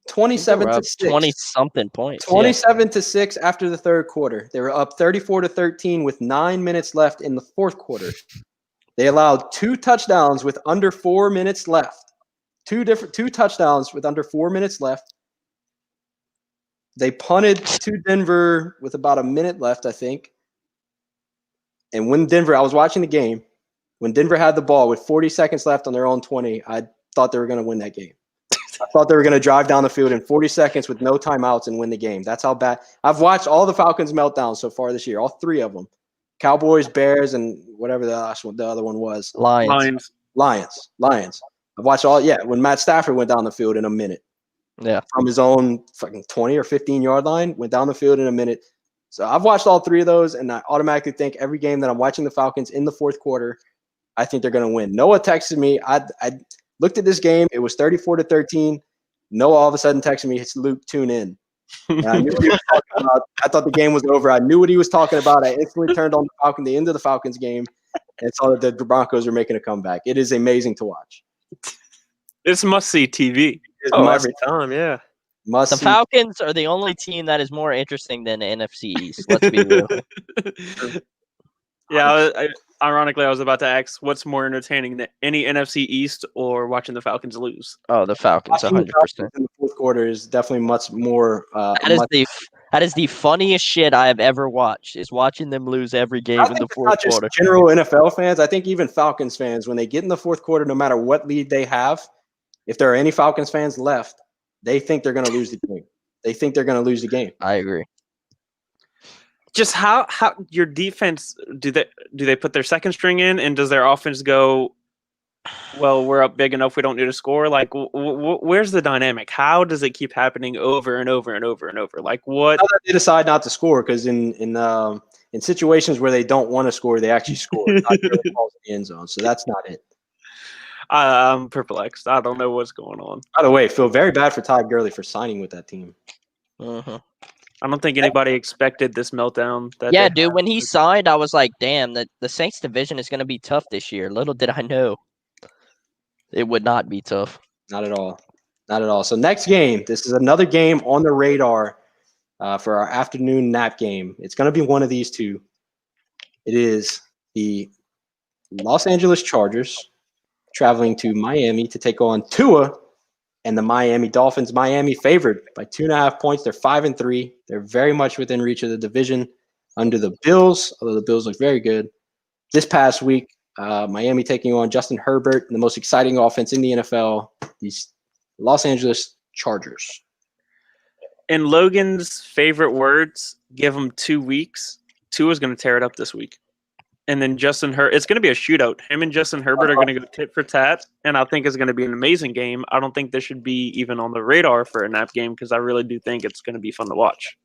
[SPEAKER 2] 27 to 6.
[SPEAKER 3] 20-something points.
[SPEAKER 2] 27 to 6 after the third quarter. They were up 34 to 13 with 9 minutes left in the fourth quarter. They allowed 2 touchdowns with under 4 minutes left. Two touchdowns with under 4 minutes left. They punted to Denver with about a minute left, I think. And when I was watching the game, when Denver had the ball with 40 seconds left on their own 20, I thought they were going to win that game. I thought they were going to drive down the field in 40 seconds with no timeouts and win the game. That's how bad. I've watched all the Falcons meltdowns so far this year, all 3 of them. Cowboys, Bears, and whatever the other one was.
[SPEAKER 3] Lions.
[SPEAKER 2] I've watched all, when Matt Stafford went down the field in a minute.
[SPEAKER 3] Yeah.
[SPEAKER 2] From his own fucking 20 or 15-yard line, went down the field in a minute. So I've watched all 3 of those, and I automatically think every game that I'm watching the Falcons in the fourth quarter, I think they're going to win. Noah texted me. I looked at this game. It was 34 to 13. Noah all of a sudden texted me, "It's Luke, tune in." And I knew what he was talking about. I thought the game was over. I knew what he was talking about. I instantly turned on the end of the Falcons game, and saw that the Broncos are making a comeback. It is amazing to watch.
[SPEAKER 4] It's must-see TV.
[SPEAKER 1] Every time, yeah.
[SPEAKER 3] The Falcons are the only team that is more interesting than the NFC East. Let's be real.
[SPEAKER 4] Yeah, ironically, I was about to ask, what's more entertaining, than any NFC East or watching the Falcons lose?
[SPEAKER 3] Oh, the Falcons, 100%.
[SPEAKER 2] In the fourth quarter is definitely much more.
[SPEAKER 3] That is the funniest shit I have ever watched. Is watching them lose every game in the fourth quarter.
[SPEAKER 2] General NFL fans, I think even Falcons fans, when they get in the fourth quarter, no matter what lead they have, if there are any Falcons fans left, they think they're going to lose the game. They think they're going to lose the game.
[SPEAKER 3] I agree.
[SPEAKER 4] Just how your defense, do they put their second string in, and does their offense go, well, we're up big enough, we don't need to score? Like, where's the dynamic? How does it keep happening over and over and over and over? Like, what?
[SPEAKER 2] They decide not to score, because in situations where they don't want to score, they actually score. Not really falls in the end zone, so that's not it.
[SPEAKER 4] I'm perplexed. I don't know what's going on.
[SPEAKER 2] By the way, feel very bad for Todd Gurley for signing with that team.
[SPEAKER 4] I don't think anybody expected this meltdown.
[SPEAKER 3] Dude, when he signed, I was like, damn, the Saints division is going to be tough this year. Little did I know it would not be tough.
[SPEAKER 2] Not at all. Not at all. So next game, this is another game on the radar for our afternoon nap game. It's going to be one of these two. It is the Los Angeles Chargers traveling to Miami to take on Tua and the Miami Dolphins. Miami favored by 2.5 points. They're 5-3. They're very much within reach of the division under the Bills, although the Bills look very good. This past week, Miami taking on Justin Herbert, the most exciting offense in the NFL, these Los Angeles Chargers.
[SPEAKER 4] In Logan's favorite words, give him 2 weeks. Tua's going to tear it up this week. And then Justin Herbert, it's going to be a shootout. Him and Justin Herbert are going to go tit for tat, and I think it's going to be an amazing game. I don't think this should be even on the radar for a nap game, because I really do think it's going to be fun to watch.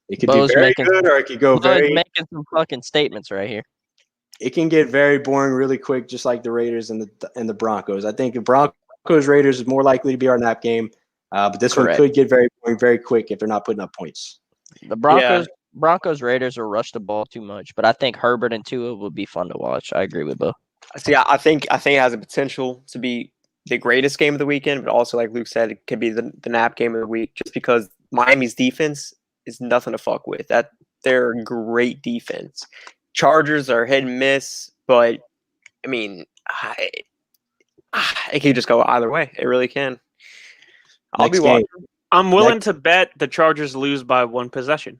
[SPEAKER 2] It could be very good, or it could go very.
[SPEAKER 3] Making some fucking statements right here.
[SPEAKER 2] It can get very boring really quick, just like the Raiders and the Broncos. I think the Broncos Raiders is more likely to be our nap game, but this one could get very boring very quick if they're not putting up points.
[SPEAKER 3] The Broncos Raiders will rush the ball too much, but I think Herbert and Tua would be fun to watch. I agree with Beau.
[SPEAKER 1] See, I think it has the potential to be the greatest game of the weekend, but also, like Luke said, it could be the nap game of the week, just because Miami's defense is nothing to fuck with. They're a great defense. Chargers are hit and miss, but I mean, it can just go either way. It really can. I'll be watching.
[SPEAKER 4] I'm willing to bet the Chargers lose by 1 possession.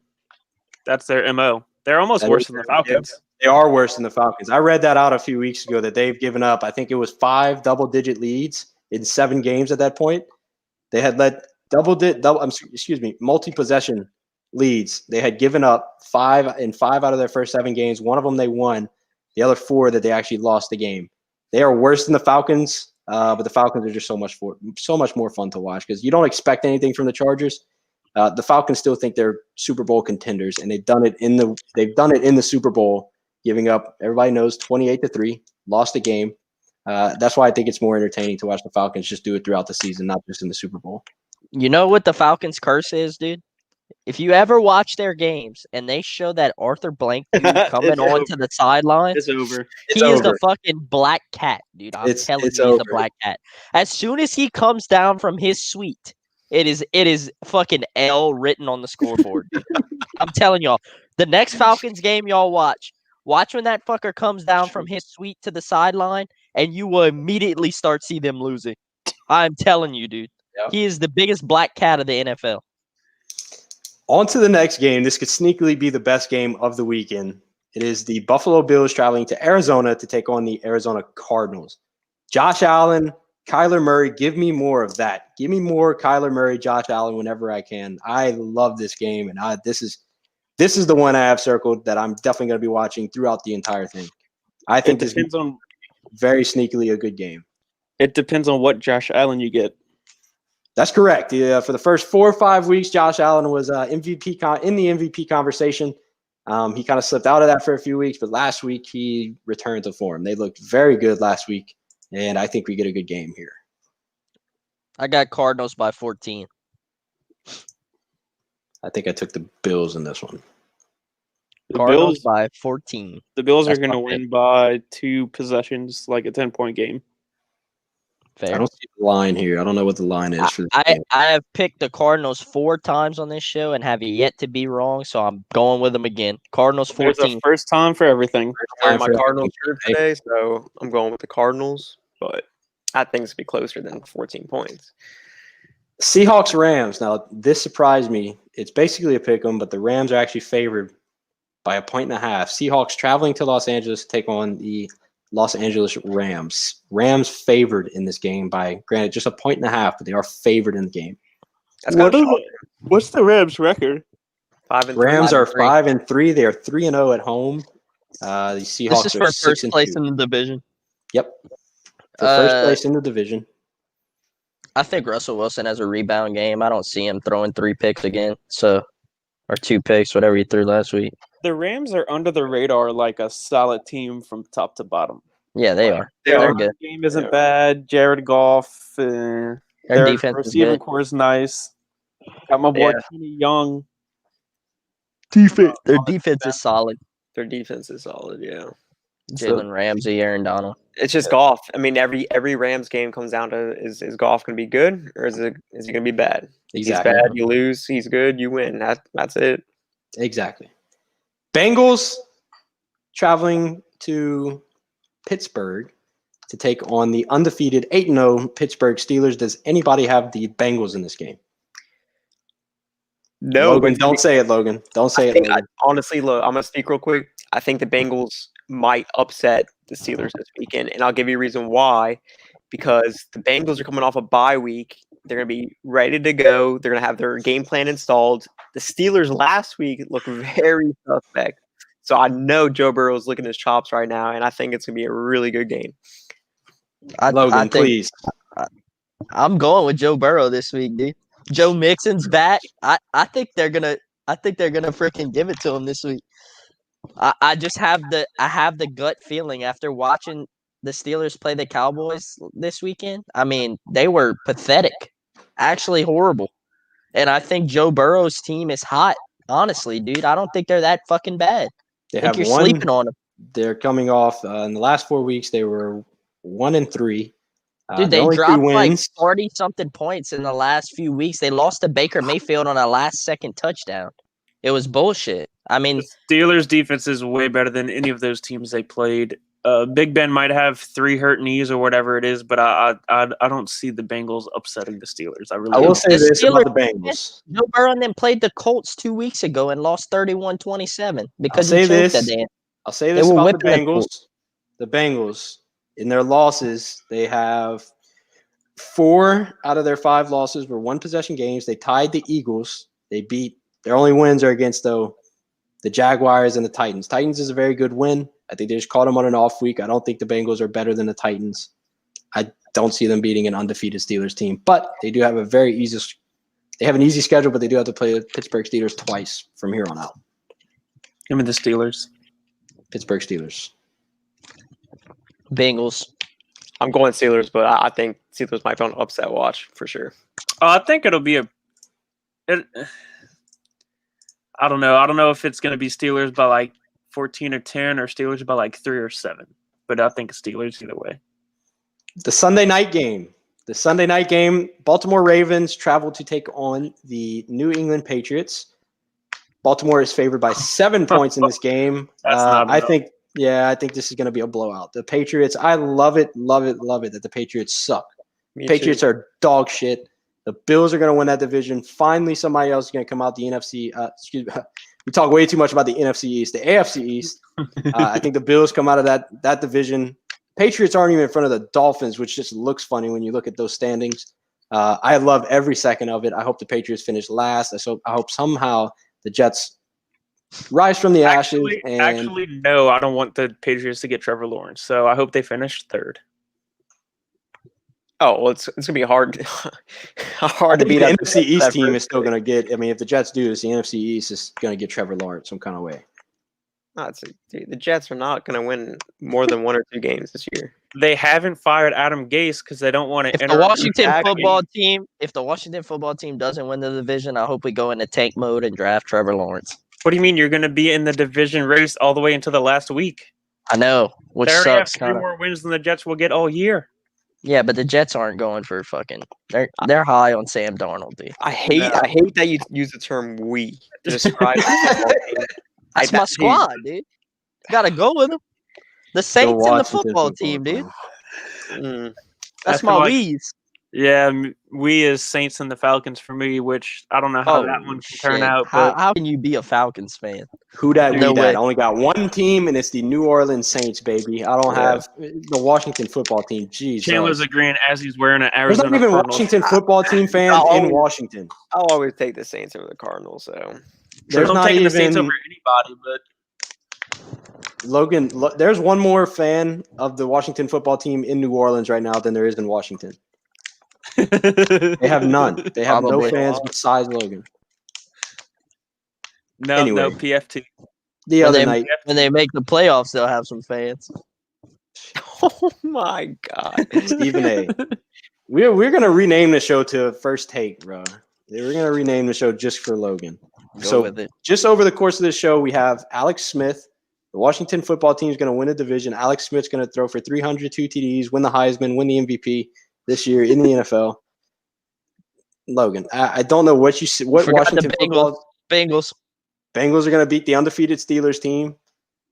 [SPEAKER 4] That's their MO. They're almost worse than the Falcons.
[SPEAKER 2] They are worse than the Falcons. I read that out a few weeks ago that they've given up, I think it was 5 double-digit leads in 7 games at that point. They had let multi-possession leads. They had given up 5 out of their first 7 games. One of them they won. The other 4 that they actually lost the game. They are worse than the Falcons, but the Falcons are just so much more fun to watch because you don't expect anything from the Chargers. The Falcons still think they're Super Bowl contenders, and they've done it in the Super Bowl, giving up, everybody knows, 28-3, lost a game. That's why I think it's more entertaining to watch the Falcons just do it throughout the season, not just in the Super Bowl.
[SPEAKER 3] You know what the Falcons' curse is, dude? If you ever watch their games and they show that Arthur Blank dude coming onto the sideline,
[SPEAKER 4] It's over.
[SPEAKER 3] he is the fucking black cat, dude. I'm telling you, he's a black cat. As soon as he comes down from his suite, it is fucking L written on the scoreboard. I'm telling y'all, the next Falcons game y'all watch when that fucker comes down from his suite to the sideline, and you will immediately see them losing. I'm telling you, dude.
[SPEAKER 2] Yep.
[SPEAKER 3] He is the biggest black cat of the NFL.
[SPEAKER 2] On to the next game. This could sneakily be the best game of the weekend. It is the Buffalo Bills traveling to Arizona to take on the Arizona Cardinals. Josh Allen, Kyler Murray, give me more of that. Give me more Kyler Murray, Josh Allen whenever I can. I love this game, and this is the one I have circled that I'm definitely going to be watching throughout the entire thing. I think this is very sneakily a good game.
[SPEAKER 4] It depends on what Josh Allen you get.
[SPEAKER 2] That's correct. Yeah, for the first 4 or 5 weeks, Josh Allen was in the MVP conversation. He kind of slipped out of that for a few weeks, but last week he returned to form. They looked very good last week, and I think we get a good game here.
[SPEAKER 3] I got Cardinals by 14.
[SPEAKER 2] I think I took the Bills in this one.
[SPEAKER 3] Cardinals by 14.
[SPEAKER 4] The Bills are going to win by 2 possessions, like a 10-point game.
[SPEAKER 3] Fair.
[SPEAKER 2] I don't see the line here. I don't know what the line is for this game.
[SPEAKER 3] I have picked the Cardinals 4 times on this show and have yet to be wrong, so I'm going with them again. Cardinals 14.
[SPEAKER 4] There's a first time for everything.
[SPEAKER 1] I'm wearing my Cardinals shirt today, so I'm going with the Cardinals, but I think it's going to be closer than 14 points.
[SPEAKER 2] Seahawks Rams. Now, this surprised me. It's basically a pick 'em, but the Rams are actually favored by 1.5 points. Seahawks traveling to Los Angeles to take on the Los Angeles Rams. Rams favored in this game by, granted, just 1.5 points, but they are favored in the game.
[SPEAKER 4] What's the Rams' record?
[SPEAKER 1] 5-3.
[SPEAKER 2] Rams are 5-3. They are 3-0 at home. The Seahawks
[SPEAKER 3] this is
[SPEAKER 2] are
[SPEAKER 3] for first
[SPEAKER 2] 6-2.
[SPEAKER 3] place in the division.
[SPEAKER 2] Yep, for first place in the division.
[SPEAKER 3] I think Russell Wilson has a rebound game. I don't see him throwing 3 picks again, or 2 picks, whatever he threw last week.
[SPEAKER 4] The Rams are under the radar like a solid team from top to bottom.
[SPEAKER 3] Yeah, they are.
[SPEAKER 4] Their
[SPEAKER 3] good.
[SPEAKER 4] game isn't bad. Jared Goff. Their
[SPEAKER 3] defense is
[SPEAKER 4] receiving
[SPEAKER 3] good.
[SPEAKER 4] core is nice. Got my boy Kenny Young.
[SPEAKER 3] Their defense is solid.
[SPEAKER 1] Their defense is solid, yeah.
[SPEAKER 3] Jalen Ramsey, Aaron Donald.
[SPEAKER 1] It's just golf. I mean, every Rams game comes down to is golf going to be good or is he going to be bad?
[SPEAKER 2] Exactly.
[SPEAKER 1] He's bad, you lose. He's good, you win. That's it.
[SPEAKER 2] Exactly. Bengals traveling to Pittsburgh to take on the undefeated 8-0 Pittsburgh Steelers. Does anybody have the Bengals in this game?
[SPEAKER 1] No.
[SPEAKER 2] Logan, don't say it, Logan. Don't say it, Logan.
[SPEAKER 1] Honestly, look, I'm going to speak real quick. I think the Bengals might upset the Steelers this weekend, and I'll give you a reason why. Because the Bengals are coming off a bye week. They're going to be ready to go. They're going to have their game plan installed. The Steelers last week looked very suspect. So I know Joe Burrow is licking his chops right now, and I think it's going to be a really good game.
[SPEAKER 2] Logan, please.
[SPEAKER 3] I'm going with Joe Burrow this week, dude. Joe Mixon's back. I think they're gonna freaking give it to him this week. I just have the gut feeling after watching the Steelers play the Cowboys this weekend. I mean, they were pathetic, actually horrible. And I think Joe Burrow's team is hot. Honestly, dude, I don't think they're that fucking bad. I think you're sleeping on them.
[SPEAKER 2] They're coming off in the last 4 weeks. They were 1-3.
[SPEAKER 3] Dude, they dropped like 40-something points in the last few weeks. They lost to Baker Mayfield on a last-second touchdown. It was bullshit. I mean,
[SPEAKER 4] the Steelers' defense is way better than any of those teams they played. Big Ben might have 3 hurt knees or whatever it is, but I don't see the Bengals upsetting the Steelers. I
[SPEAKER 2] will say this about the Bengals.
[SPEAKER 3] Joe Burrow and them played the Colts 2 weeks ago and lost 31-27 because he choked that day.
[SPEAKER 2] I'll say this about the Bengals. The Bengals, in their losses, they have 4 out of their 5 losses were 1-possession games. They tied the Eagles. They beat. Their only wins are against the Jaguars and the Titans. Titans is a very good win. I think they just caught them on an off week. I don't think the Bengals are better than the Titans. I don't see them beating an undefeated Steelers team, but they do have an easy schedule, but they do have to play the Pittsburgh Steelers twice from here on out.
[SPEAKER 4] Give me the Steelers.
[SPEAKER 2] Pittsburgh Steelers.
[SPEAKER 3] Bengals.
[SPEAKER 1] I'm going Steelers, but I think Steelers might be on an upset watch for sure.
[SPEAKER 4] I think it'll be I don't know. I don't know if it's going to be Steelers by like 14 or 10 or Steelers by like 3 or 7. But I think Steelers either way.
[SPEAKER 2] The Sunday night game. Baltimore Ravens travel to take on the New England Patriots. Baltimore is favored by 7 points in this game. I think this is going to be a blowout. The Patriots, I love it that the Patriots suck. Patriots are dog shit. The Bills are going to win that division. Finally, somebody else is going to come out the NFC. We talk way too much about the NFC East. The AFC East, I think the Bills come out of that division. Patriots aren't even in front of the Dolphins, which just looks funny when you look at those standings. I love every second of it. I hope the Patriots finish last. I hope somehow the Jets rise from the ashes.
[SPEAKER 4] Actually, no, I don't want the Patriots to get Trevor Lawrence, so I hope they finish 3rd.
[SPEAKER 1] Oh, well, it's going to be hard to beat.
[SPEAKER 2] The NFC East team is still going to get. I mean, if the Jets do this, the NFC East is going to get Trevor Lawrence some kind of way.
[SPEAKER 1] The Jets are not going to win more than 1 or 2 games this year.
[SPEAKER 4] They haven't fired Adam Gase because they don't want to.
[SPEAKER 3] If the Washington football team doesn't win the division, I hope we go into tank mode and draft Trevor Lawrence.
[SPEAKER 4] What do you mean you're going to be in the division race all the way into the last week?
[SPEAKER 3] I know, which
[SPEAKER 4] they already
[SPEAKER 3] sucks.
[SPEAKER 4] Have 3 more wins than the Jets will get all year.
[SPEAKER 3] Yeah, but the Jets aren't going for fucking. They're high on Sam Darnold, dude.
[SPEAKER 1] I hate that you use the term "we" to describe.
[SPEAKER 3] That's my squad, dude. Gotta go with them. The Saints and the football team, dude. That's my we's.
[SPEAKER 4] Yeah, we as Saints and the Falcons for me, which I don't know how that one can turn out. But
[SPEAKER 3] how can you be a Falcons fan?
[SPEAKER 2] Who that? I only got one team, and it's the New Orleans Saints, baby. I don't have the Washington football team. Jeez.
[SPEAKER 4] Chandler's agreeing as he's wearing an Arizona.
[SPEAKER 2] There's not even
[SPEAKER 4] Cardinals.
[SPEAKER 2] Washington football team fans in Washington.
[SPEAKER 1] I'll always take the Saints over the Cardinals. So
[SPEAKER 2] there's
[SPEAKER 4] I'm
[SPEAKER 2] not
[SPEAKER 4] taking
[SPEAKER 2] even
[SPEAKER 4] the Saints over anybody, but.
[SPEAKER 2] Logan, there's one more fan of the Washington football team in New Orleans right now than there is in Washington. They have none. They have no fans besides Logan.
[SPEAKER 4] No PFT.
[SPEAKER 2] The other night,
[SPEAKER 3] when they make the playoffs, they'll have some fans.
[SPEAKER 1] Oh my God,
[SPEAKER 2] Stephen A. We're gonna rename the show to First Take, bro. We're gonna rename the show just for Logan. Just over the course of this show, we have Alex Smith. The Washington football team is going to win a division. Alex Smith's going to throw for 302 TDs, win the Heisman, win the MVP this year in the NFL. Logan, I don't know what Washington
[SPEAKER 3] Bengals
[SPEAKER 2] are going to beat the undefeated Steelers team.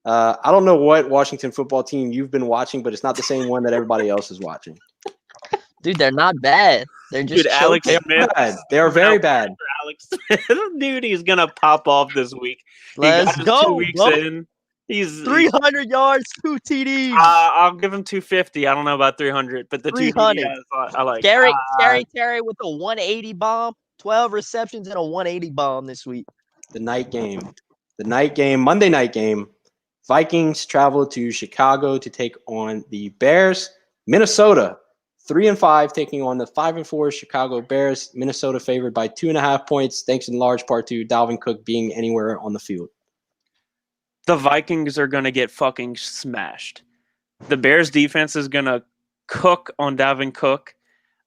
[SPEAKER 2] I don't know what Washington football team you've been watching, but it's not the same one that everybody else is watching.
[SPEAKER 3] Dude, they're not bad. They're just
[SPEAKER 4] Alex Smith.
[SPEAKER 2] They are very bad.
[SPEAKER 4] Alex Smith, dude, he's going to pop off this week.
[SPEAKER 3] Let's go.
[SPEAKER 4] 2 weeks in. He's
[SPEAKER 3] 300 yards, 2 TDs.
[SPEAKER 4] I'll give him 250. I don't know about 300, but the
[SPEAKER 3] 300.
[SPEAKER 4] 200 I like.
[SPEAKER 3] Terry with a 180 bomb, 12 receptions and a 180 bomb this week.
[SPEAKER 2] The night game, Monday night game. Vikings travel to Chicago to take on the Bears. Minnesota, 3-5, taking on the 5-4 Chicago Bears. Minnesota favored by 2.5 points, thanks in large part to Dalvin Cook being anywhere on the field.
[SPEAKER 4] The Vikings are going to get fucking smashed. The Bears defense is going to cook on Dalvin Cook.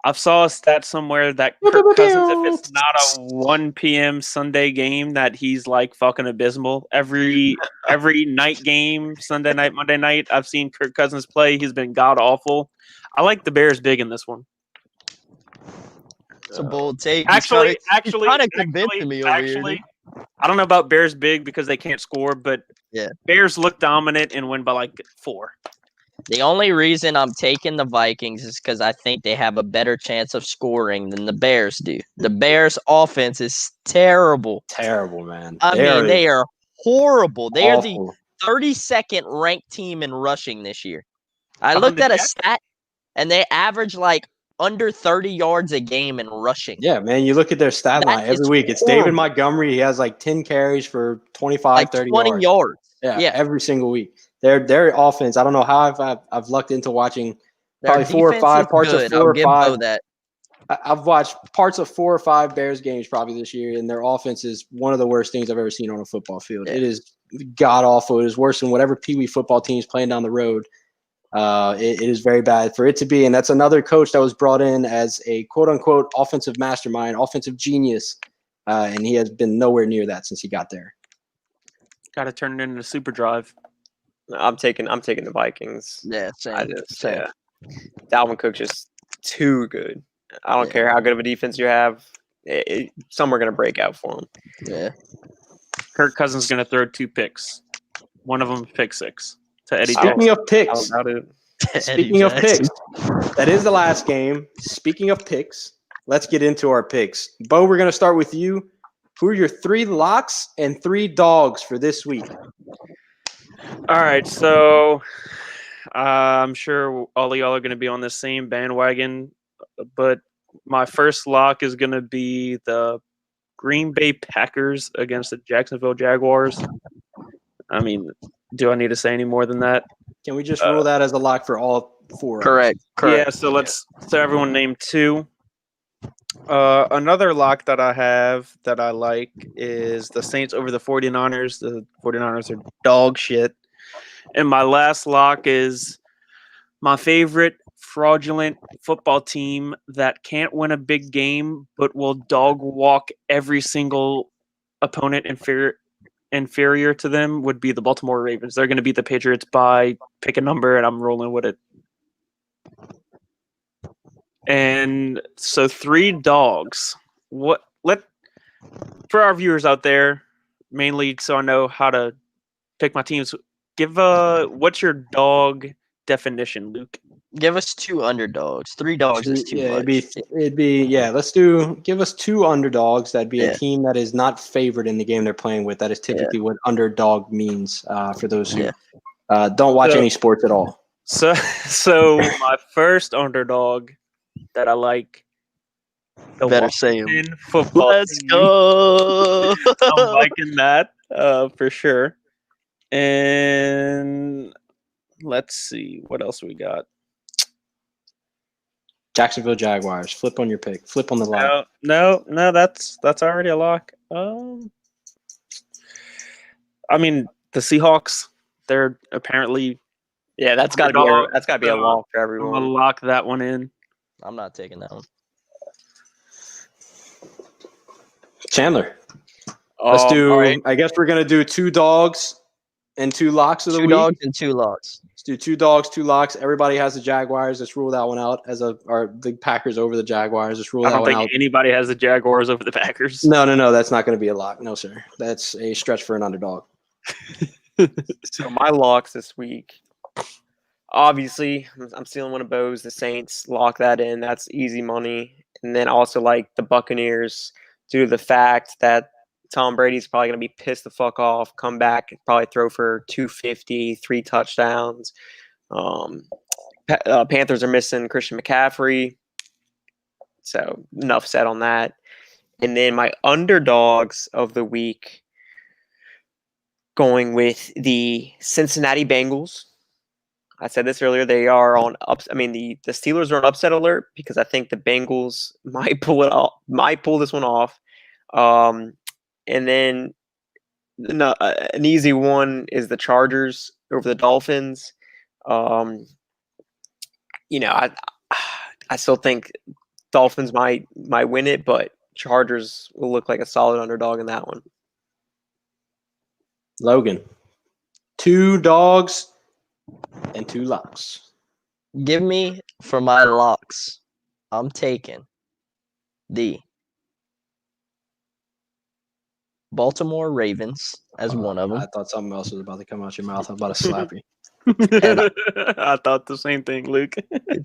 [SPEAKER 4] I saw a stat somewhere that Kirk Cousins, if it's not a 1 p.m. Sunday game, that he's like fucking abysmal. Every night game, Sunday night, Monday night, I've seen Kirk Cousins play. He's been god awful. I like the Bears big in this one.
[SPEAKER 3] It's a bold take.
[SPEAKER 4] Actually,
[SPEAKER 3] kind of convincing me over here.
[SPEAKER 4] I don't know about Bears big because they can't score, but Bears look dominant and win by like 4.
[SPEAKER 3] The only reason I'm taking the Vikings is because I think they have a better chance of scoring than the Bears do. The Bears' offense is terrible.
[SPEAKER 2] Terrible, man.
[SPEAKER 3] They are horrible. They
[SPEAKER 2] awful.
[SPEAKER 3] are the 32nd ranked team in rushing this year. I looked at a stat, and they average like under 30 yards a game in rushing.
[SPEAKER 2] Yeah, man. You look at their stat line every week. It's horrible. David Montgomery. He has like 10 carries for 25,
[SPEAKER 3] like
[SPEAKER 2] 30
[SPEAKER 3] 20 yards.
[SPEAKER 2] Yeah, every single week. Their offense. I don't know how I've lucked into watching
[SPEAKER 3] Their
[SPEAKER 2] probably 4 or 5
[SPEAKER 3] defense is
[SPEAKER 2] parts of
[SPEAKER 3] good.
[SPEAKER 2] 4
[SPEAKER 3] I'll
[SPEAKER 2] or
[SPEAKER 3] give
[SPEAKER 2] 5.
[SPEAKER 3] Beau that.
[SPEAKER 2] I've watched parts of 4 or 5 Bears games probably this year, and their offense is one of the worst things I've ever seen on a football field.
[SPEAKER 3] Yeah.
[SPEAKER 2] It is god awful. It is worse than whatever Pee Wee football team's playing down the road. It is very bad for it to be, and that's another coach that was brought in as a quote unquote offensive mastermind, offensive genius, and he has been nowhere near that since he got there.
[SPEAKER 4] Got to turn it into super drive.
[SPEAKER 1] I'm taking the Vikings.
[SPEAKER 3] Yeah, same.
[SPEAKER 1] Yeah. Dalvin Cook's just too good. I don't care how good of a defense you have. Some are going to break out for him.
[SPEAKER 3] Yeah.
[SPEAKER 4] Kirk Cousins going to throw 2 picks. One of them pick 6 to Eddie
[SPEAKER 2] Speaking
[SPEAKER 4] Jackson.
[SPEAKER 2] of picks, speaking of picks, that is the last game. Speaking of picks, let's get into our picks. Beau, we're going to start with you. Who are your 3 locks and 3 dogs for this week?
[SPEAKER 4] All right, so I'm sure all of y'all are going to be on the same bandwagon, but my first lock is going to be the Green Bay Packers against the Jacksonville Jaguars. I mean, do I need to say any more than that?
[SPEAKER 2] Can we just rule that as a lock for all 4?
[SPEAKER 3] Correct.
[SPEAKER 4] Yeah, so everyone name 2. Another lock that I have that I like is the Saints over the 49ers. The 49ers are dog shit. And my last lock is my favorite fraudulent football team that can't win a big game but will dog walk every single opponent inferior to them would be the Baltimore Ravens. They're going to beat the Patriots by pick a number, and I'm rolling with it. And so 3 dogs. For our viewers out there, mainly so I know how to pick my teams, what's your dog definition, Luke?
[SPEAKER 3] Give us 2 underdogs. 3 dogs is too much.
[SPEAKER 2] Give us 2 underdogs. That'd be a team that is not favored in the game they're playing with. That is typically what underdog means for those who don't watch any sports at all.
[SPEAKER 4] So my first underdog that I like, the
[SPEAKER 3] Better say 'em.
[SPEAKER 4] Washington football
[SPEAKER 3] Let's
[SPEAKER 4] team.
[SPEAKER 3] go.
[SPEAKER 4] I'm liking that for sure. And let's see what else we got.
[SPEAKER 2] Jacksonville Jaguars. Flip on your pick. Flip on the lock.
[SPEAKER 4] No, that's already a lock. I mean, the Seahawks, they're apparently
[SPEAKER 1] that's got to be a lock for everyone.
[SPEAKER 4] I'm gonna lock that one in.
[SPEAKER 3] I'm not taking that one.
[SPEAKER 2] Chandler. Let's do.
[SPEAKER 1] All right.
[SPEAKER 2] I guess we're gonna do 2 dogs and 2 locks of the
[SPEAKER 3] 2
[SPEAKER 2] week.
[SPEAKER 3] dogs and 2 locks.
[SPEAKER 2] Let's do 2 dogs, 2 locks. Everybody has the Jaguars. Let's rule that one out or the Packers over the Jaguars. Let's rule
[SPEAKER 4] I
[SPEAKER 2] that
[SPEAKER 4] don't
[SPEAKER 2] one
[SPEAKER 4] think
[SPEAKER 2] out.
[SPEAKER 4] anybody has the Jaguars over the Packers.
[SPEAKER 2] No. That's not going to be a lock. No, sir. That's a stretch for an underdog.
[SPEAKER 1] So my locks this week, obviously, I'm stealing one of Beau's. The Saints, lock that in. That's easy money. And then also like the Buccaneers, due to the fact that Tom Brady's probably going to be pissed the fuck off, come back, probably throw for 250, 3 touchdowns. Panthers are missing Christian McCaffrey. So enough said on that. And then my underdogs of the week, going with the Cincinnati Bengals. I said this earlier. They are on the Steelers are on upset alert because I think the Bengals might pull this one off. And then an easy one is the Chargers over the Dolphins. I still think Dolphins might win it, but Chargers will look like a solid underdog in that one.
[SPEAKER 2] Logan. 2 dogs and 2 locks.
[SPEAKER 3] Give me for my locks. I'm taking the Baltimore Ravens as one of them.
[SPEAKER 2] I thought something else was about to come out your mouth. I'm about to slap you.
[SPEAKER 4] I thought the same thing, Luke.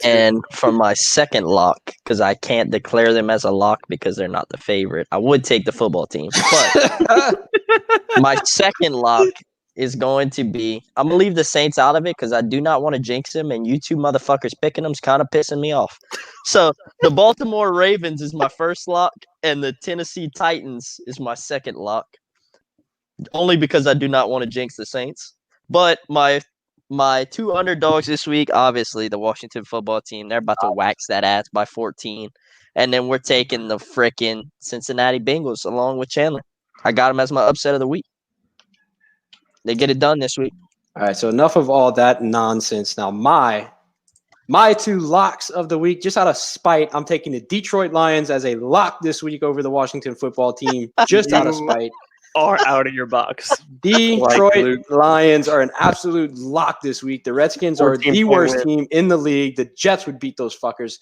[SPEAKER 3] And for my second lock, because I can't declare them as a lock because they're not the favorite, I would take the football team. But my second lock is going to be, I'm going to leave the Saints out of it because I do not want to jinx them, and you 2 motherfuckers picking them is kind of pissing me off. So the Baltimore Ravens is my first lock, and the Tennessee Titans is my second lock. Only because I do not want to jinx the Saints. But my My two underdogs this week, obviously the Washington football team. They're about to wax that ass by 14. And then we're taking the frickin' Cincinnati Bengals along with Chandler. I got them as my upset of the week. They get it done this week.
[SPEAKER 2] All right, so enough of all that nonsense. Now, my two locks of the week, just out of spite, I'm taking the Detroit Lions as a lock this week over the Washington football team, just out of spite.
[SPEAKER 4] Are out of your box.
[SPEAKER 2] Detroit Lions are an absolute lock this week. The Redskins are the worst team in the league. The Jets would beat those fuckers.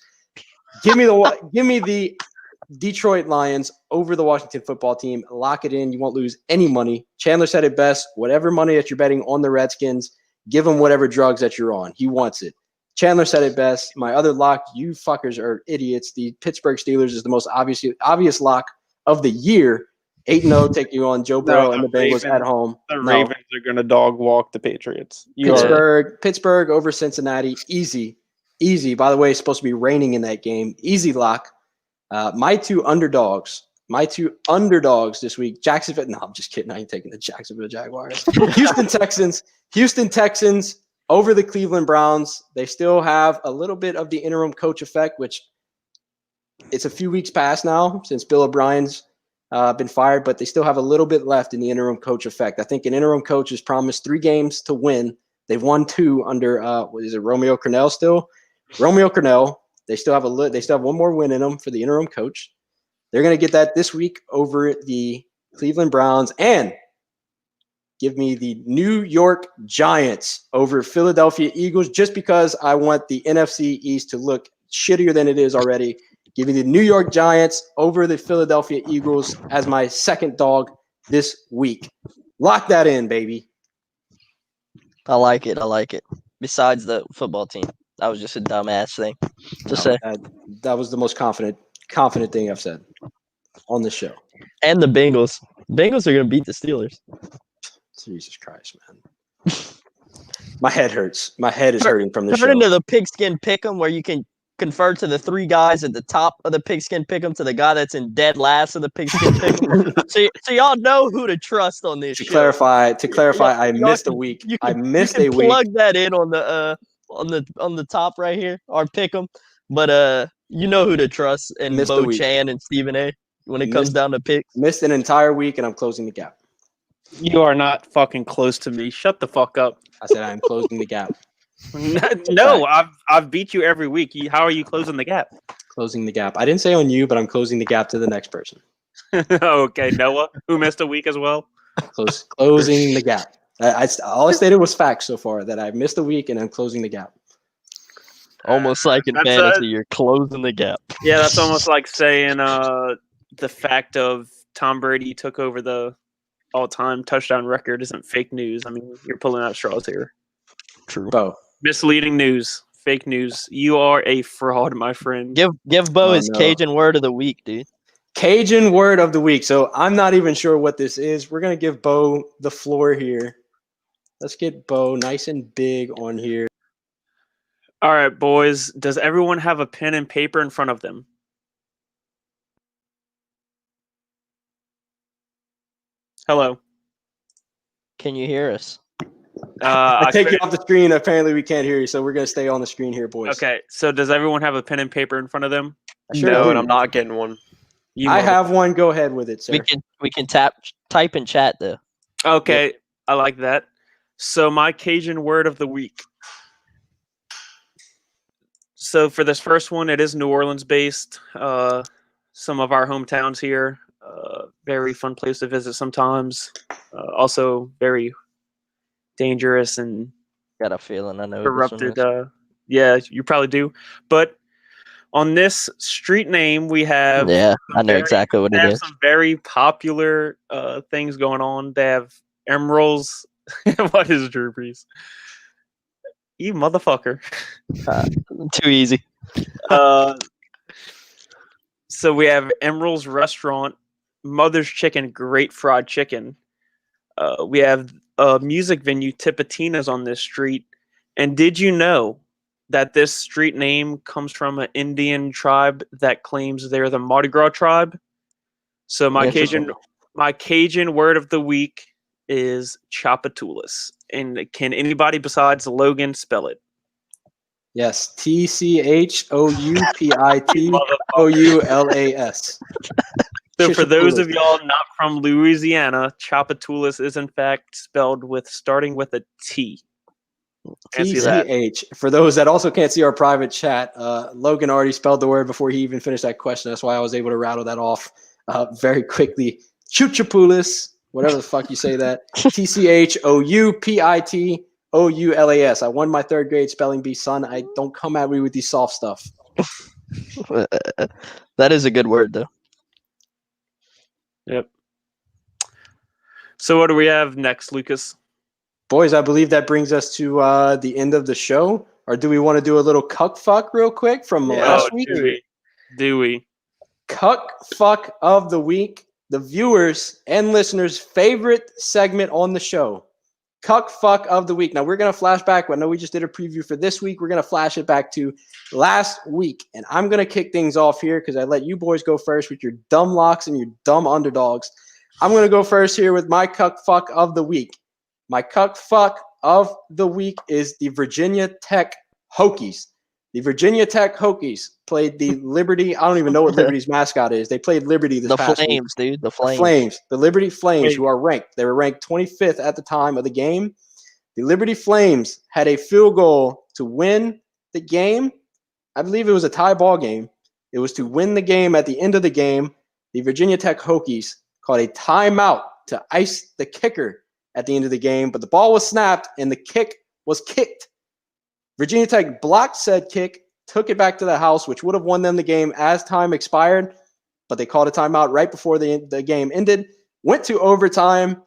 [SPEAKER 2] Give me the Detroit Lions over the Washington football team. Lock it in. You won't lose any money. Chandler said it best. Whatever money that you're betting on the Redskins, give him whatever drugs that you're on. He wants it. Chandler said it best. My other lock, you fuckers are idiots. The Pittsburgh Steelers is the most obvious lock of the year. 8-0, take you on Joe Burrow and the Bengals at home.
[SPEAKER 4] The Ravens are going to dog walk the Patriots.
[SPEAKER 2] Pittsburgh over Cincinnati. Easy. By the way, it's supposed to be raining in that game. Easy lock. My two underdogs this week. Jacksonville. No, I'm just kidding. I ain't taking the Jacksonville Jaguars. Houston Texans over the Cleveland Browns. They still have a little bit of the interim coach effect, which it's a few weeks past now since Bill O'Brien's been fired, but they still have a little bit left in the interim coach effect. I think an interim coach is promised 3 games to win. They've won 2 under Romeo Crennel still? Romeo Crennel. They still have one more win in them for the interim coach. They're going to get that this week over the Cleveland Browns, and give me the New York Giants over Philadelphia Eagles, just because I want the NFC East to look shittier than it is already. Give me the New York Giants over the Philadelphia Eagles as my second dog this week. Lock that in, baby.
[SPEAKER 3] I like it. Besides the football team. That was just a dumbass thing to say.
[SPEAKER 2] That was the most confident thing I've said on the show.
[SPEAKER 3] And the Bengals. Bengals are going to beat the Steelers.
[SPEAKER 2] Jesus Christ, man. My head hurts. My head is hurting from the show.
[SPEAKER 3] Turn into the pigskin pick'em where you can confer to the 3 guys at the top of the pigskin pick'em to the guy that's in dead last of the pigskin pick'em. so y'all know who to trust on this.
[SPEAKER 2] To clarify, I missed a week. I missed a week.
[SPEAKER 3] Plug that in on the top right here, our pick'em. But you know who to trust, and Beau Chan and Stephen A. When it comes down to picks.
[SPEAKER 2] Missed an entire week, and I'm closing the gap.
[SPEAKER 4] You are not fucking close to me. Shut the fuck up.
[SPEAKER 2] I said I'm closing the gap.
[SPEAKER 4] No, I've beat you every week. How are you closing the gap?
[SPEAKER 2] Closing the gap. I didn't say on you, but I'm closing the gap to the next person.
[SPEAKER 4] Okay, Noah, who missed a week as well.
[SPEAKER 2] Closing the gap. All I stated was facts so far, that I missed a week and I'm closing the gap.
[SPEAKER 3] Almost like in fantasy, you're closing the gap.
[SPEAKER 4] Yeah, that's almost like saying the fact of Tom Brady took over the all-time touchdown record isn't fake news. I mean, you're pulling out straws here.
[SPEAKER 3] True.
[SPEAKER 2] Beau.
[SPEAKER 4] Misleading news. Fake news. You are a fraud, my friend.
[SPEAKER 3] Give Beau his Cajun word of the week, dude.
[SPEAKER 2] Cajun word of the week. So I'm not even sure what this is. We're going to give Beau the floor here. Let's get Beau nice and big on here.
[SPEAKER 4] All right, boys. Does everyone have a pen and paper in front of them? Hello.
[SPEAKER 3] Can you hear us?
[SPEAKER 2] I take you off the screen. Apparently, we can't hear you, so we're going to stay on the screen here, boys.
[SPEAKER 4] Okay, so does everyone have a pen and paper in front of them?
[SPEAKER 1] No, and I'm not getting one.
[SPEAKER 2] I have one. Go ahead with it, sir.
[SPEAKER 3] We can type in chat, though.
[SPEAKER 4] Okay,
[SPEAKER 2] yeah.
[SPEAKER 4] I like that. So my Cajun word of the week. So for this first one, it is New Orleans based. Some of our hometowns here. Very fun place to visit sometimes. Also very dangerous and
[SPEAKER 3] got a feeling I know
[SPEAKER 4] corrupted. Yeah, you probably do. But on this street name, we have
[SPEAKER 3] I know exactly what it is.
[SPEAKER 4] Some very popular things going on. They have emeralds. What is Drew Brees? You motherfucker.
[SPEAKER 3] Too easy.
[SPEAKER 4] So we have Emerald's Restaurant, Mother's Chicken, great fried chicken. We have a music venue, Tipitina's, on this street. And did you know that this street name comes from an Indian tribe that claims they're the Mardi Gras tribe? So my Cajun word of the week is Tchoupitoulas. And can anybody besides Logan spell it?
[SPEAKER 2] Yes, TCHOUPITOULAS.
[SPEAKER 4] So for those of y'all not from Louisiana, Tchoupitoulas is in fact spelled starting with a T. Can't see that.
[SPEAKER 2] TCH. For those that also can't see our private chat, Logan already spelled the word before he even finished that question. That's why I was able to rattle that off very quickly. Tchoupitoulas, whatever the fuck you say that. TCHOUPITOULAS. I won my 3rd grade spelling bee, son. I don't come at me with these soft stuff.
[SPEAKER 3] That is a good word, though.
[SPEAKER 4] Yep. So what do we have next, Lucas?
[SPEAKER 2] Boys, I believe that brings us to the end of the show. Or do we want to do a little cuck fuck real quick from last week?
[SPEAKER 4] Do we?
[SPEAKER 2] Cuck fuck of the week. The viewers' and listeners' favorite segment on the show. Cuck fuck of the week. Now, we're going to flash back. I know we just did a preview for this week. We're going to flash it back to last week. And I'm going to kick things off here because I let you boys go first with your dumb locks and your dumb underdogs. I'm going to go first here with my cuck fuck of the week. My cuck fuck of the week is the Virginia Tech Hokies. The Virginia Tech Hokies played the Liberty. I don't even know what Liberty's mascot is. They played Liberty this past week.
[SPEAKER 3] Dude. The
[SPEAKER 2] Flames. The Liberty Flames, who are ranked. They were ranked 25th at the time of the game. The Liberty Flames had a field goal to win the game. I believe it was a tie ball game. It was to win the game at the end of the game. The Virginia Tech Hokies called a timeout to ice the kicker at the end of the game, but the ball was snapped and the kick was kicked. Virginia Tech blocked said kick, took it back to the house, which would have won them the game as time expired, but they called a timeout right before the game ended, went to overtime.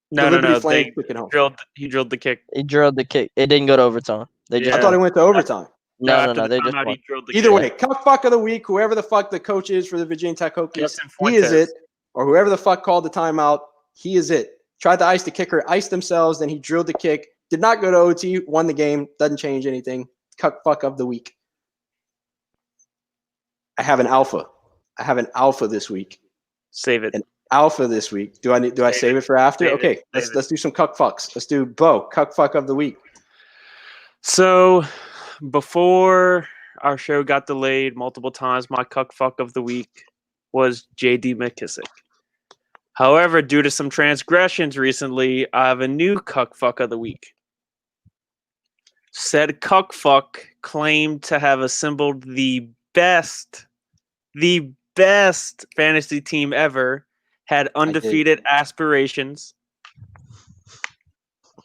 [SPEAKER 4] No. He drilled the kick.
[SPEAKER 3] He drilled the kick. It didn't go to overtime.
[SPEAKER 2] I thought it went to overtime.
[SPEAKER 3] No. They just won.
[SPEAKER 2] Either way, cuck fuck of the week, whoever the fuck the coach is for the Virginia Tech Hokies, he is it. Or whoever the fuck called the timeout, he is it. Tried to ice the kicker, iced themselves, then he drilled the kick. Did not go to OT, won the game. Doesn't change anything. Cuck fuck of the week. I have an alpha. This week.
[SPEAKER 4] Save it.
[SPEAKER 2] An alpha this week. Do I save it for after? Okay, let's do some cuck fucks. Let's do Beau, cuck fuck of the week.
[SPEAKER 4] So before our show got delayed multiple times, my cuck fuck of the week was J.D. McKissick. However, due to some transgressions recently, I have a new cuck fuck of the week. Said cuck fuck claimed to have assembled the best fantasy team ever, had undefeated aspirations.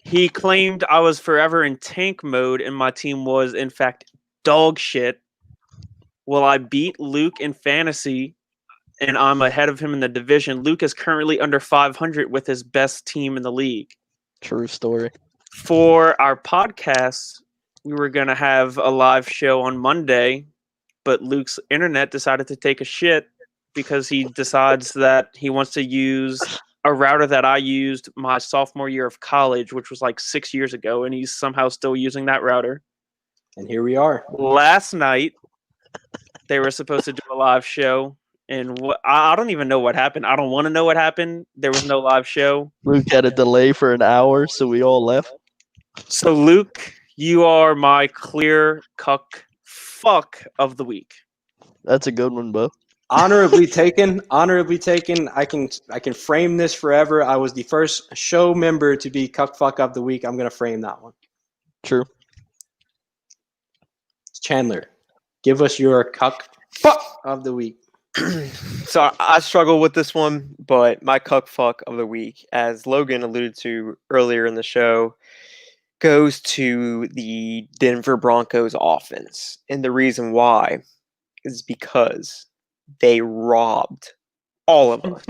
[SPEAKER 4] He claimed I was forever in tank mode and my team was, in fact, dog shit. Well, I beat Luke in fantasy and I'm ahead of him in the division. Luke is currently under 500 with his best team in the league.
[SPEAKER 3] True story.
[SPEAKER 4] For our podcast, we were going to have a live show on Monday, but Luke's internet decided to take a shit because he decides that he wants to use a router that I used my sophomore year of college, which was like 6 years ago, and he's somehow still using that router.
[SPEAKER 2] And here we are.
[SPEAKER 4] Last night, they were supposed to do a live show. And I don't even know what happened. I don't want to know what happened. There was no live show.
[SPEAKER 3] Luke had a delay for an hour, so we all left.
[SPEAKER 4] So, Luke, you are my clear cuck fuck of the week.
[SPEAKER 3] That's a good one, Beau.
[SPEAKER 2] Honorably taken. I can frame this forever. I was the first show member to be cuck fuck of the week. I'm going to frame that one.
[SPEAKER 3] True.
[SPEAKER 2] Chandler, give us your cuck fuck of the week.
[SPEAKER 1] So I struggle with this one, but my cuck fuck of the week, as Logan alluded to earlier in the show, goes to the Denver Broncos offense. And the reason why is because they robbed all of us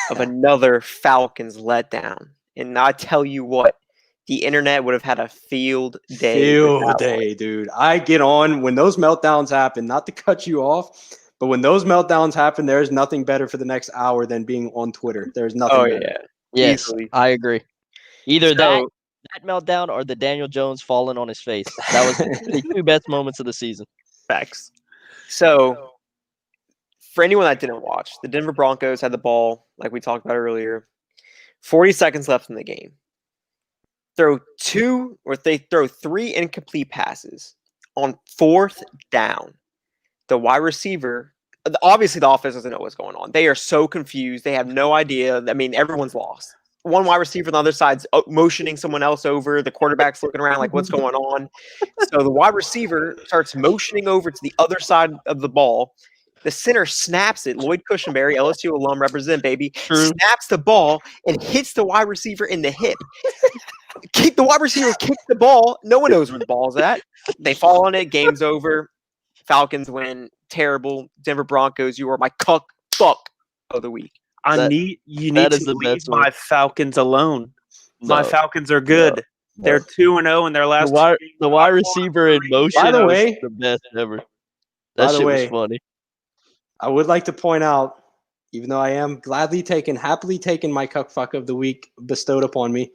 [SPEAKER 1] of another Falcons letdown. And I tell you what, the internet would have had a field day.
[SPEAKER 2] Field day, dude. I get on when those meltdowns happen, not to cut you off, but when those meltdowns happen, there's nothing better for the next hour than being on Twitter. There's nothing better.
[SPEAKER 1] Yeah.
[SPEAKER 3] Yes,
[SPEAKER 1] Easily.
[SPEAKER 3] I agree. Either that meltdown or the Daniel Jones falling on his face. That was the two best moments of the season.
[SPEAKER 1] Facts. So, for anyone that didn't watch, the Denver Broncos had the ball, like we talked about earlier, 40 seconds left in the game. They throw 3 incomplete passes on 4th down. The wide receiver, obviously the offense doesn't know what's going on. They are so confused. They have no idea. I mean, everyone's lost. One wide receiver on the other side's motioning someone else over. The quarterback's looking around like, what's going on? So the wide receiver starts motioning over to the other side of the ball. The center snaps it. Lloyd Cushenberry, LSU alum, represent, baby.
[SPEAKER 3] True.
[SPEAKER 1] Snaps the ball and hits the wide receiver in the hip. The wide receiver kicks the ball. No one knows where the ball's at. They fall on it. Game's over. Falcons win. Terrible. Denver Broncos, you are my fuck of the week.
[SPEAKER 4] You need to leave my Falcons alone.
[SPEAKER 3] No.
[SPEAKER 4] My Falcons are good.
[SPEAKER 3] No.
[SPEAKER 4] They're 2-0 in their last.
[SPEAKER 3] The wide receiver in motion.
[SPEAKER 2] By the way,
[SPEAKER 3] the best ever. That shit was funny.
[SPEAKER 2] I would like to point out, even though I am happily taking my fuck of the week bestowed upon me,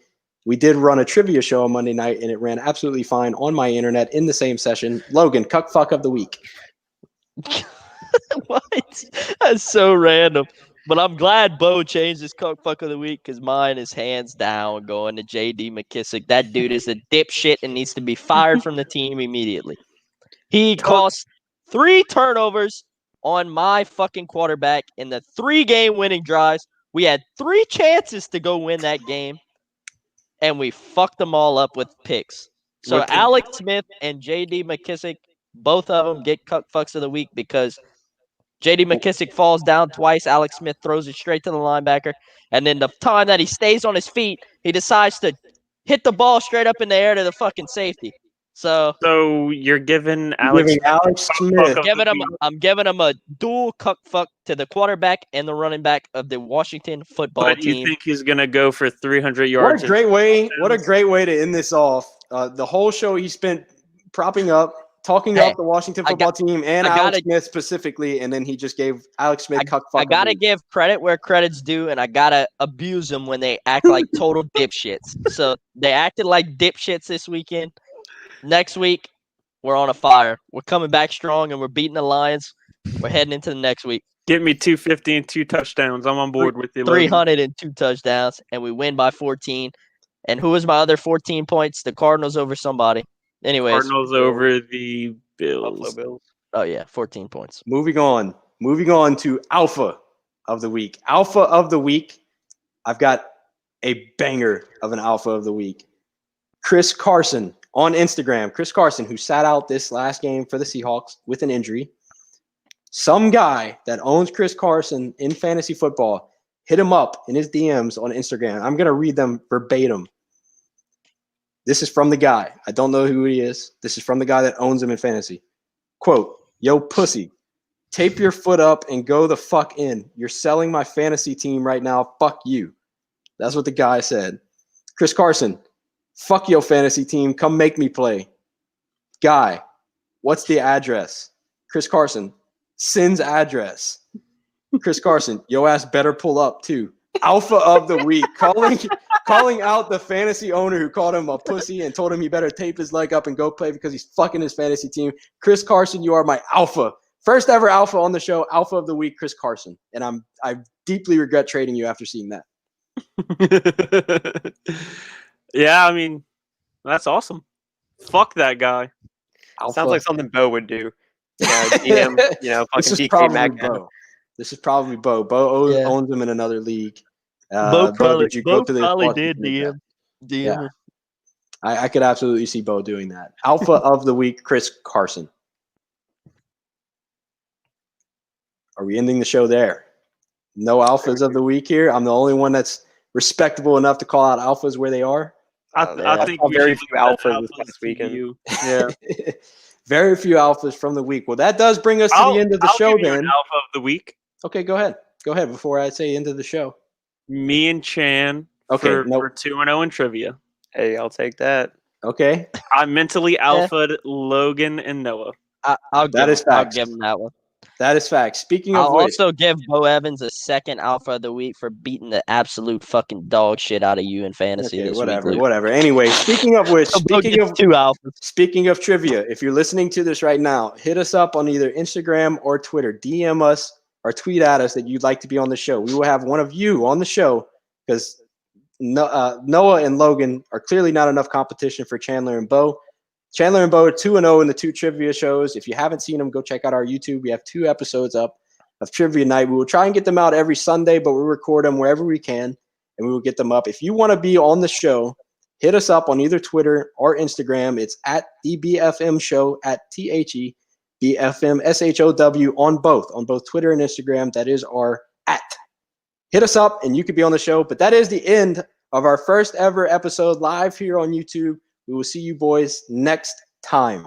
[SPEAKER 2] we did run a trivia show on Monday night, and it ran absolutely fine on my internet in the same session. Logan, fuck of the week.
[SPEAKER 3] What? That's so random. But I'm glad Beau changed his fuck of the week because mine is hands down going to J.D. McKissick. That dude is a dipshit and needs to be fired from the team immediately. He cost 3 turnovers on my fucking quarterback in the 3 game winning drives. We had 3 chances to go win that game, and we fucked them all up with picks. So Alex Smith and J.D. McKissick, both of them get fucks of the week because J.D. McKissick falls down twice. Alex Smith throws it straight to the linebacker. And then the time that he stays on his feet, he decides to hit the ball straight up in the air to the fucking safety. So
[SPEAKER 4] you're giving Alex
[SPEAKER 2] Smith.
[SPEAKER 3] I'm giving him a dual cuck fuck to the quarterback and the running back of the Washington football team.
[SPEAKER 4] You think he's gonna go for 300 yards?
[SPEAKER 2] What a great way to end this off. The whole show he spent talking up the Washington football team and Alex Smith specifically, and then he just gave Alex Smith cuck fuck.
[SPEAKER 3] I gotta give credit where credit's due, and I gotta abuse them when they act like total dipshits. So they acted like dipshits this weekend. Next week, we're on a fire. We're coming back strong, and we're beating the Lions. We're heading into the next week.
[SPEAKER 4] Get me 250 and 2 touchdowns. I'm on board with you.
[SPEAKER 3] 300 and 2 touchdowns, and we win by 14. And who was my other 14 points? The Cardinals over somebody. Anyways.
[SPEAKER 4] Cardinals over the Bills.
[SPEAKER 1] Buffalo Bills.
[SPEAKER 3] Oh, yeah, 14 points.
[SPEAKER 2] Moving on to Alpha of the Week. Alpha of the Week, I've got a banger of an Alpha of the Week. Chris Carson on Instagram. Chris Carson, who sat out this last game for the Seahawks with an injury. Some guy that owns Chris Carson in fantasy football hit him up in his DMs on Instagram. I'm going to read them verbatim. This is from the guy. I don't know who he is. This is from the guy that owns him in fantasy. Quote, "Yo, pussy, tape your foot up and go the fuck in. You're selling my fantasy team right now. Fuck you." That's what the guy said. Chris Carson, fuck your fantasy team. Come make me play. Guy, what's the address? Chris Carson, Sin's address. Chris Carson, yo ass better pull up too. Alpha of the week, calling out the fantasy owner who called him a pussy and told him he better tape his leg up and go play because he's fucking his fantasy team. Chris Carson, you are my alpha. First ever alpha on the show. Alpha of the week, Chris Carson. And I deeply regret trading you after seeing that.
[SPEAKER 4] Yeah, I mean, that's awesome. Fuck that guy.
[SPEAKER 2] Alpha.
[SPEAKER 1] Sounds like something Beau would do. DM, fucking DK Magna.
[SPEAKER 2] This is probably Beau. Beau owns him in another league.
[SPEAKER 3] Beau probably
[SPEAKER 2] did
[SPEAKER 3] DM.
[SPEAKER 2] Yeah. I could absolutely see Beau doing that. Alpha of the week, Chris Carson. Are we ending the show there? No alphas of the week here. I'm the only one that's respectable enough to call out alphas where they are.
[SPEAKER 4] I think
[SPEAKER 1] very few alphas this past weekend.
[SPEAKER 4] Yeah.
[SPEAKER 2] Very few alphas from the week. Well, that does bring us to the end of the show then.
[SPEAKER 4] An alpha of the week.
[SPEAKER 2] Okay, go ahead. Go ahead before I say end of the show.
[SPEAKER 4] Me and Chan for 2-0 in trivia.
[SPEAKER 1] Hey, I'll take that.
[SPEAKER 2] Okay.
[SPEAKER 4] I mentally alphaed Logan and Noah.
[SPEAKER 3] I'll give him that one.
[SPEAKER 2] That is fact. Speaking of
[SPEAKER 3] I'll
[SPEAKER 2] which,
[SPEAKER 3] also give Beau Evans a second alpha of the week for beating the absolute fucking dog shit out of you in fantasy this week.
[SPEAKER 2] Whatever. Anyway, speaking of which, speaking of trivia, if you're listening to this right now, hit us up on either Instagram or Twitter. DM us or tweet at us that you'd like to be on the show. We will have one of you on the show because Noah and Logan are clearly not enough competition for Chandler and Beau. Chandler and Beau are 2-0 in the 2 trivia shows. If you haven't seen them, go check out our YouTube. We have 2 episodes up of Trivia Night. We will try and get them out every Sunday, but we'll record them wherever we can, and we will get them up. If you want to be on the show, hit us up on either Twitter or Instagram. It's at the BFM Show, at TheBFM on both Twitter and Instagram. That is our at. Hit us up, and you could be on the show. But that is the end of our first ever episode live here on YouTube. We will see you boys next time.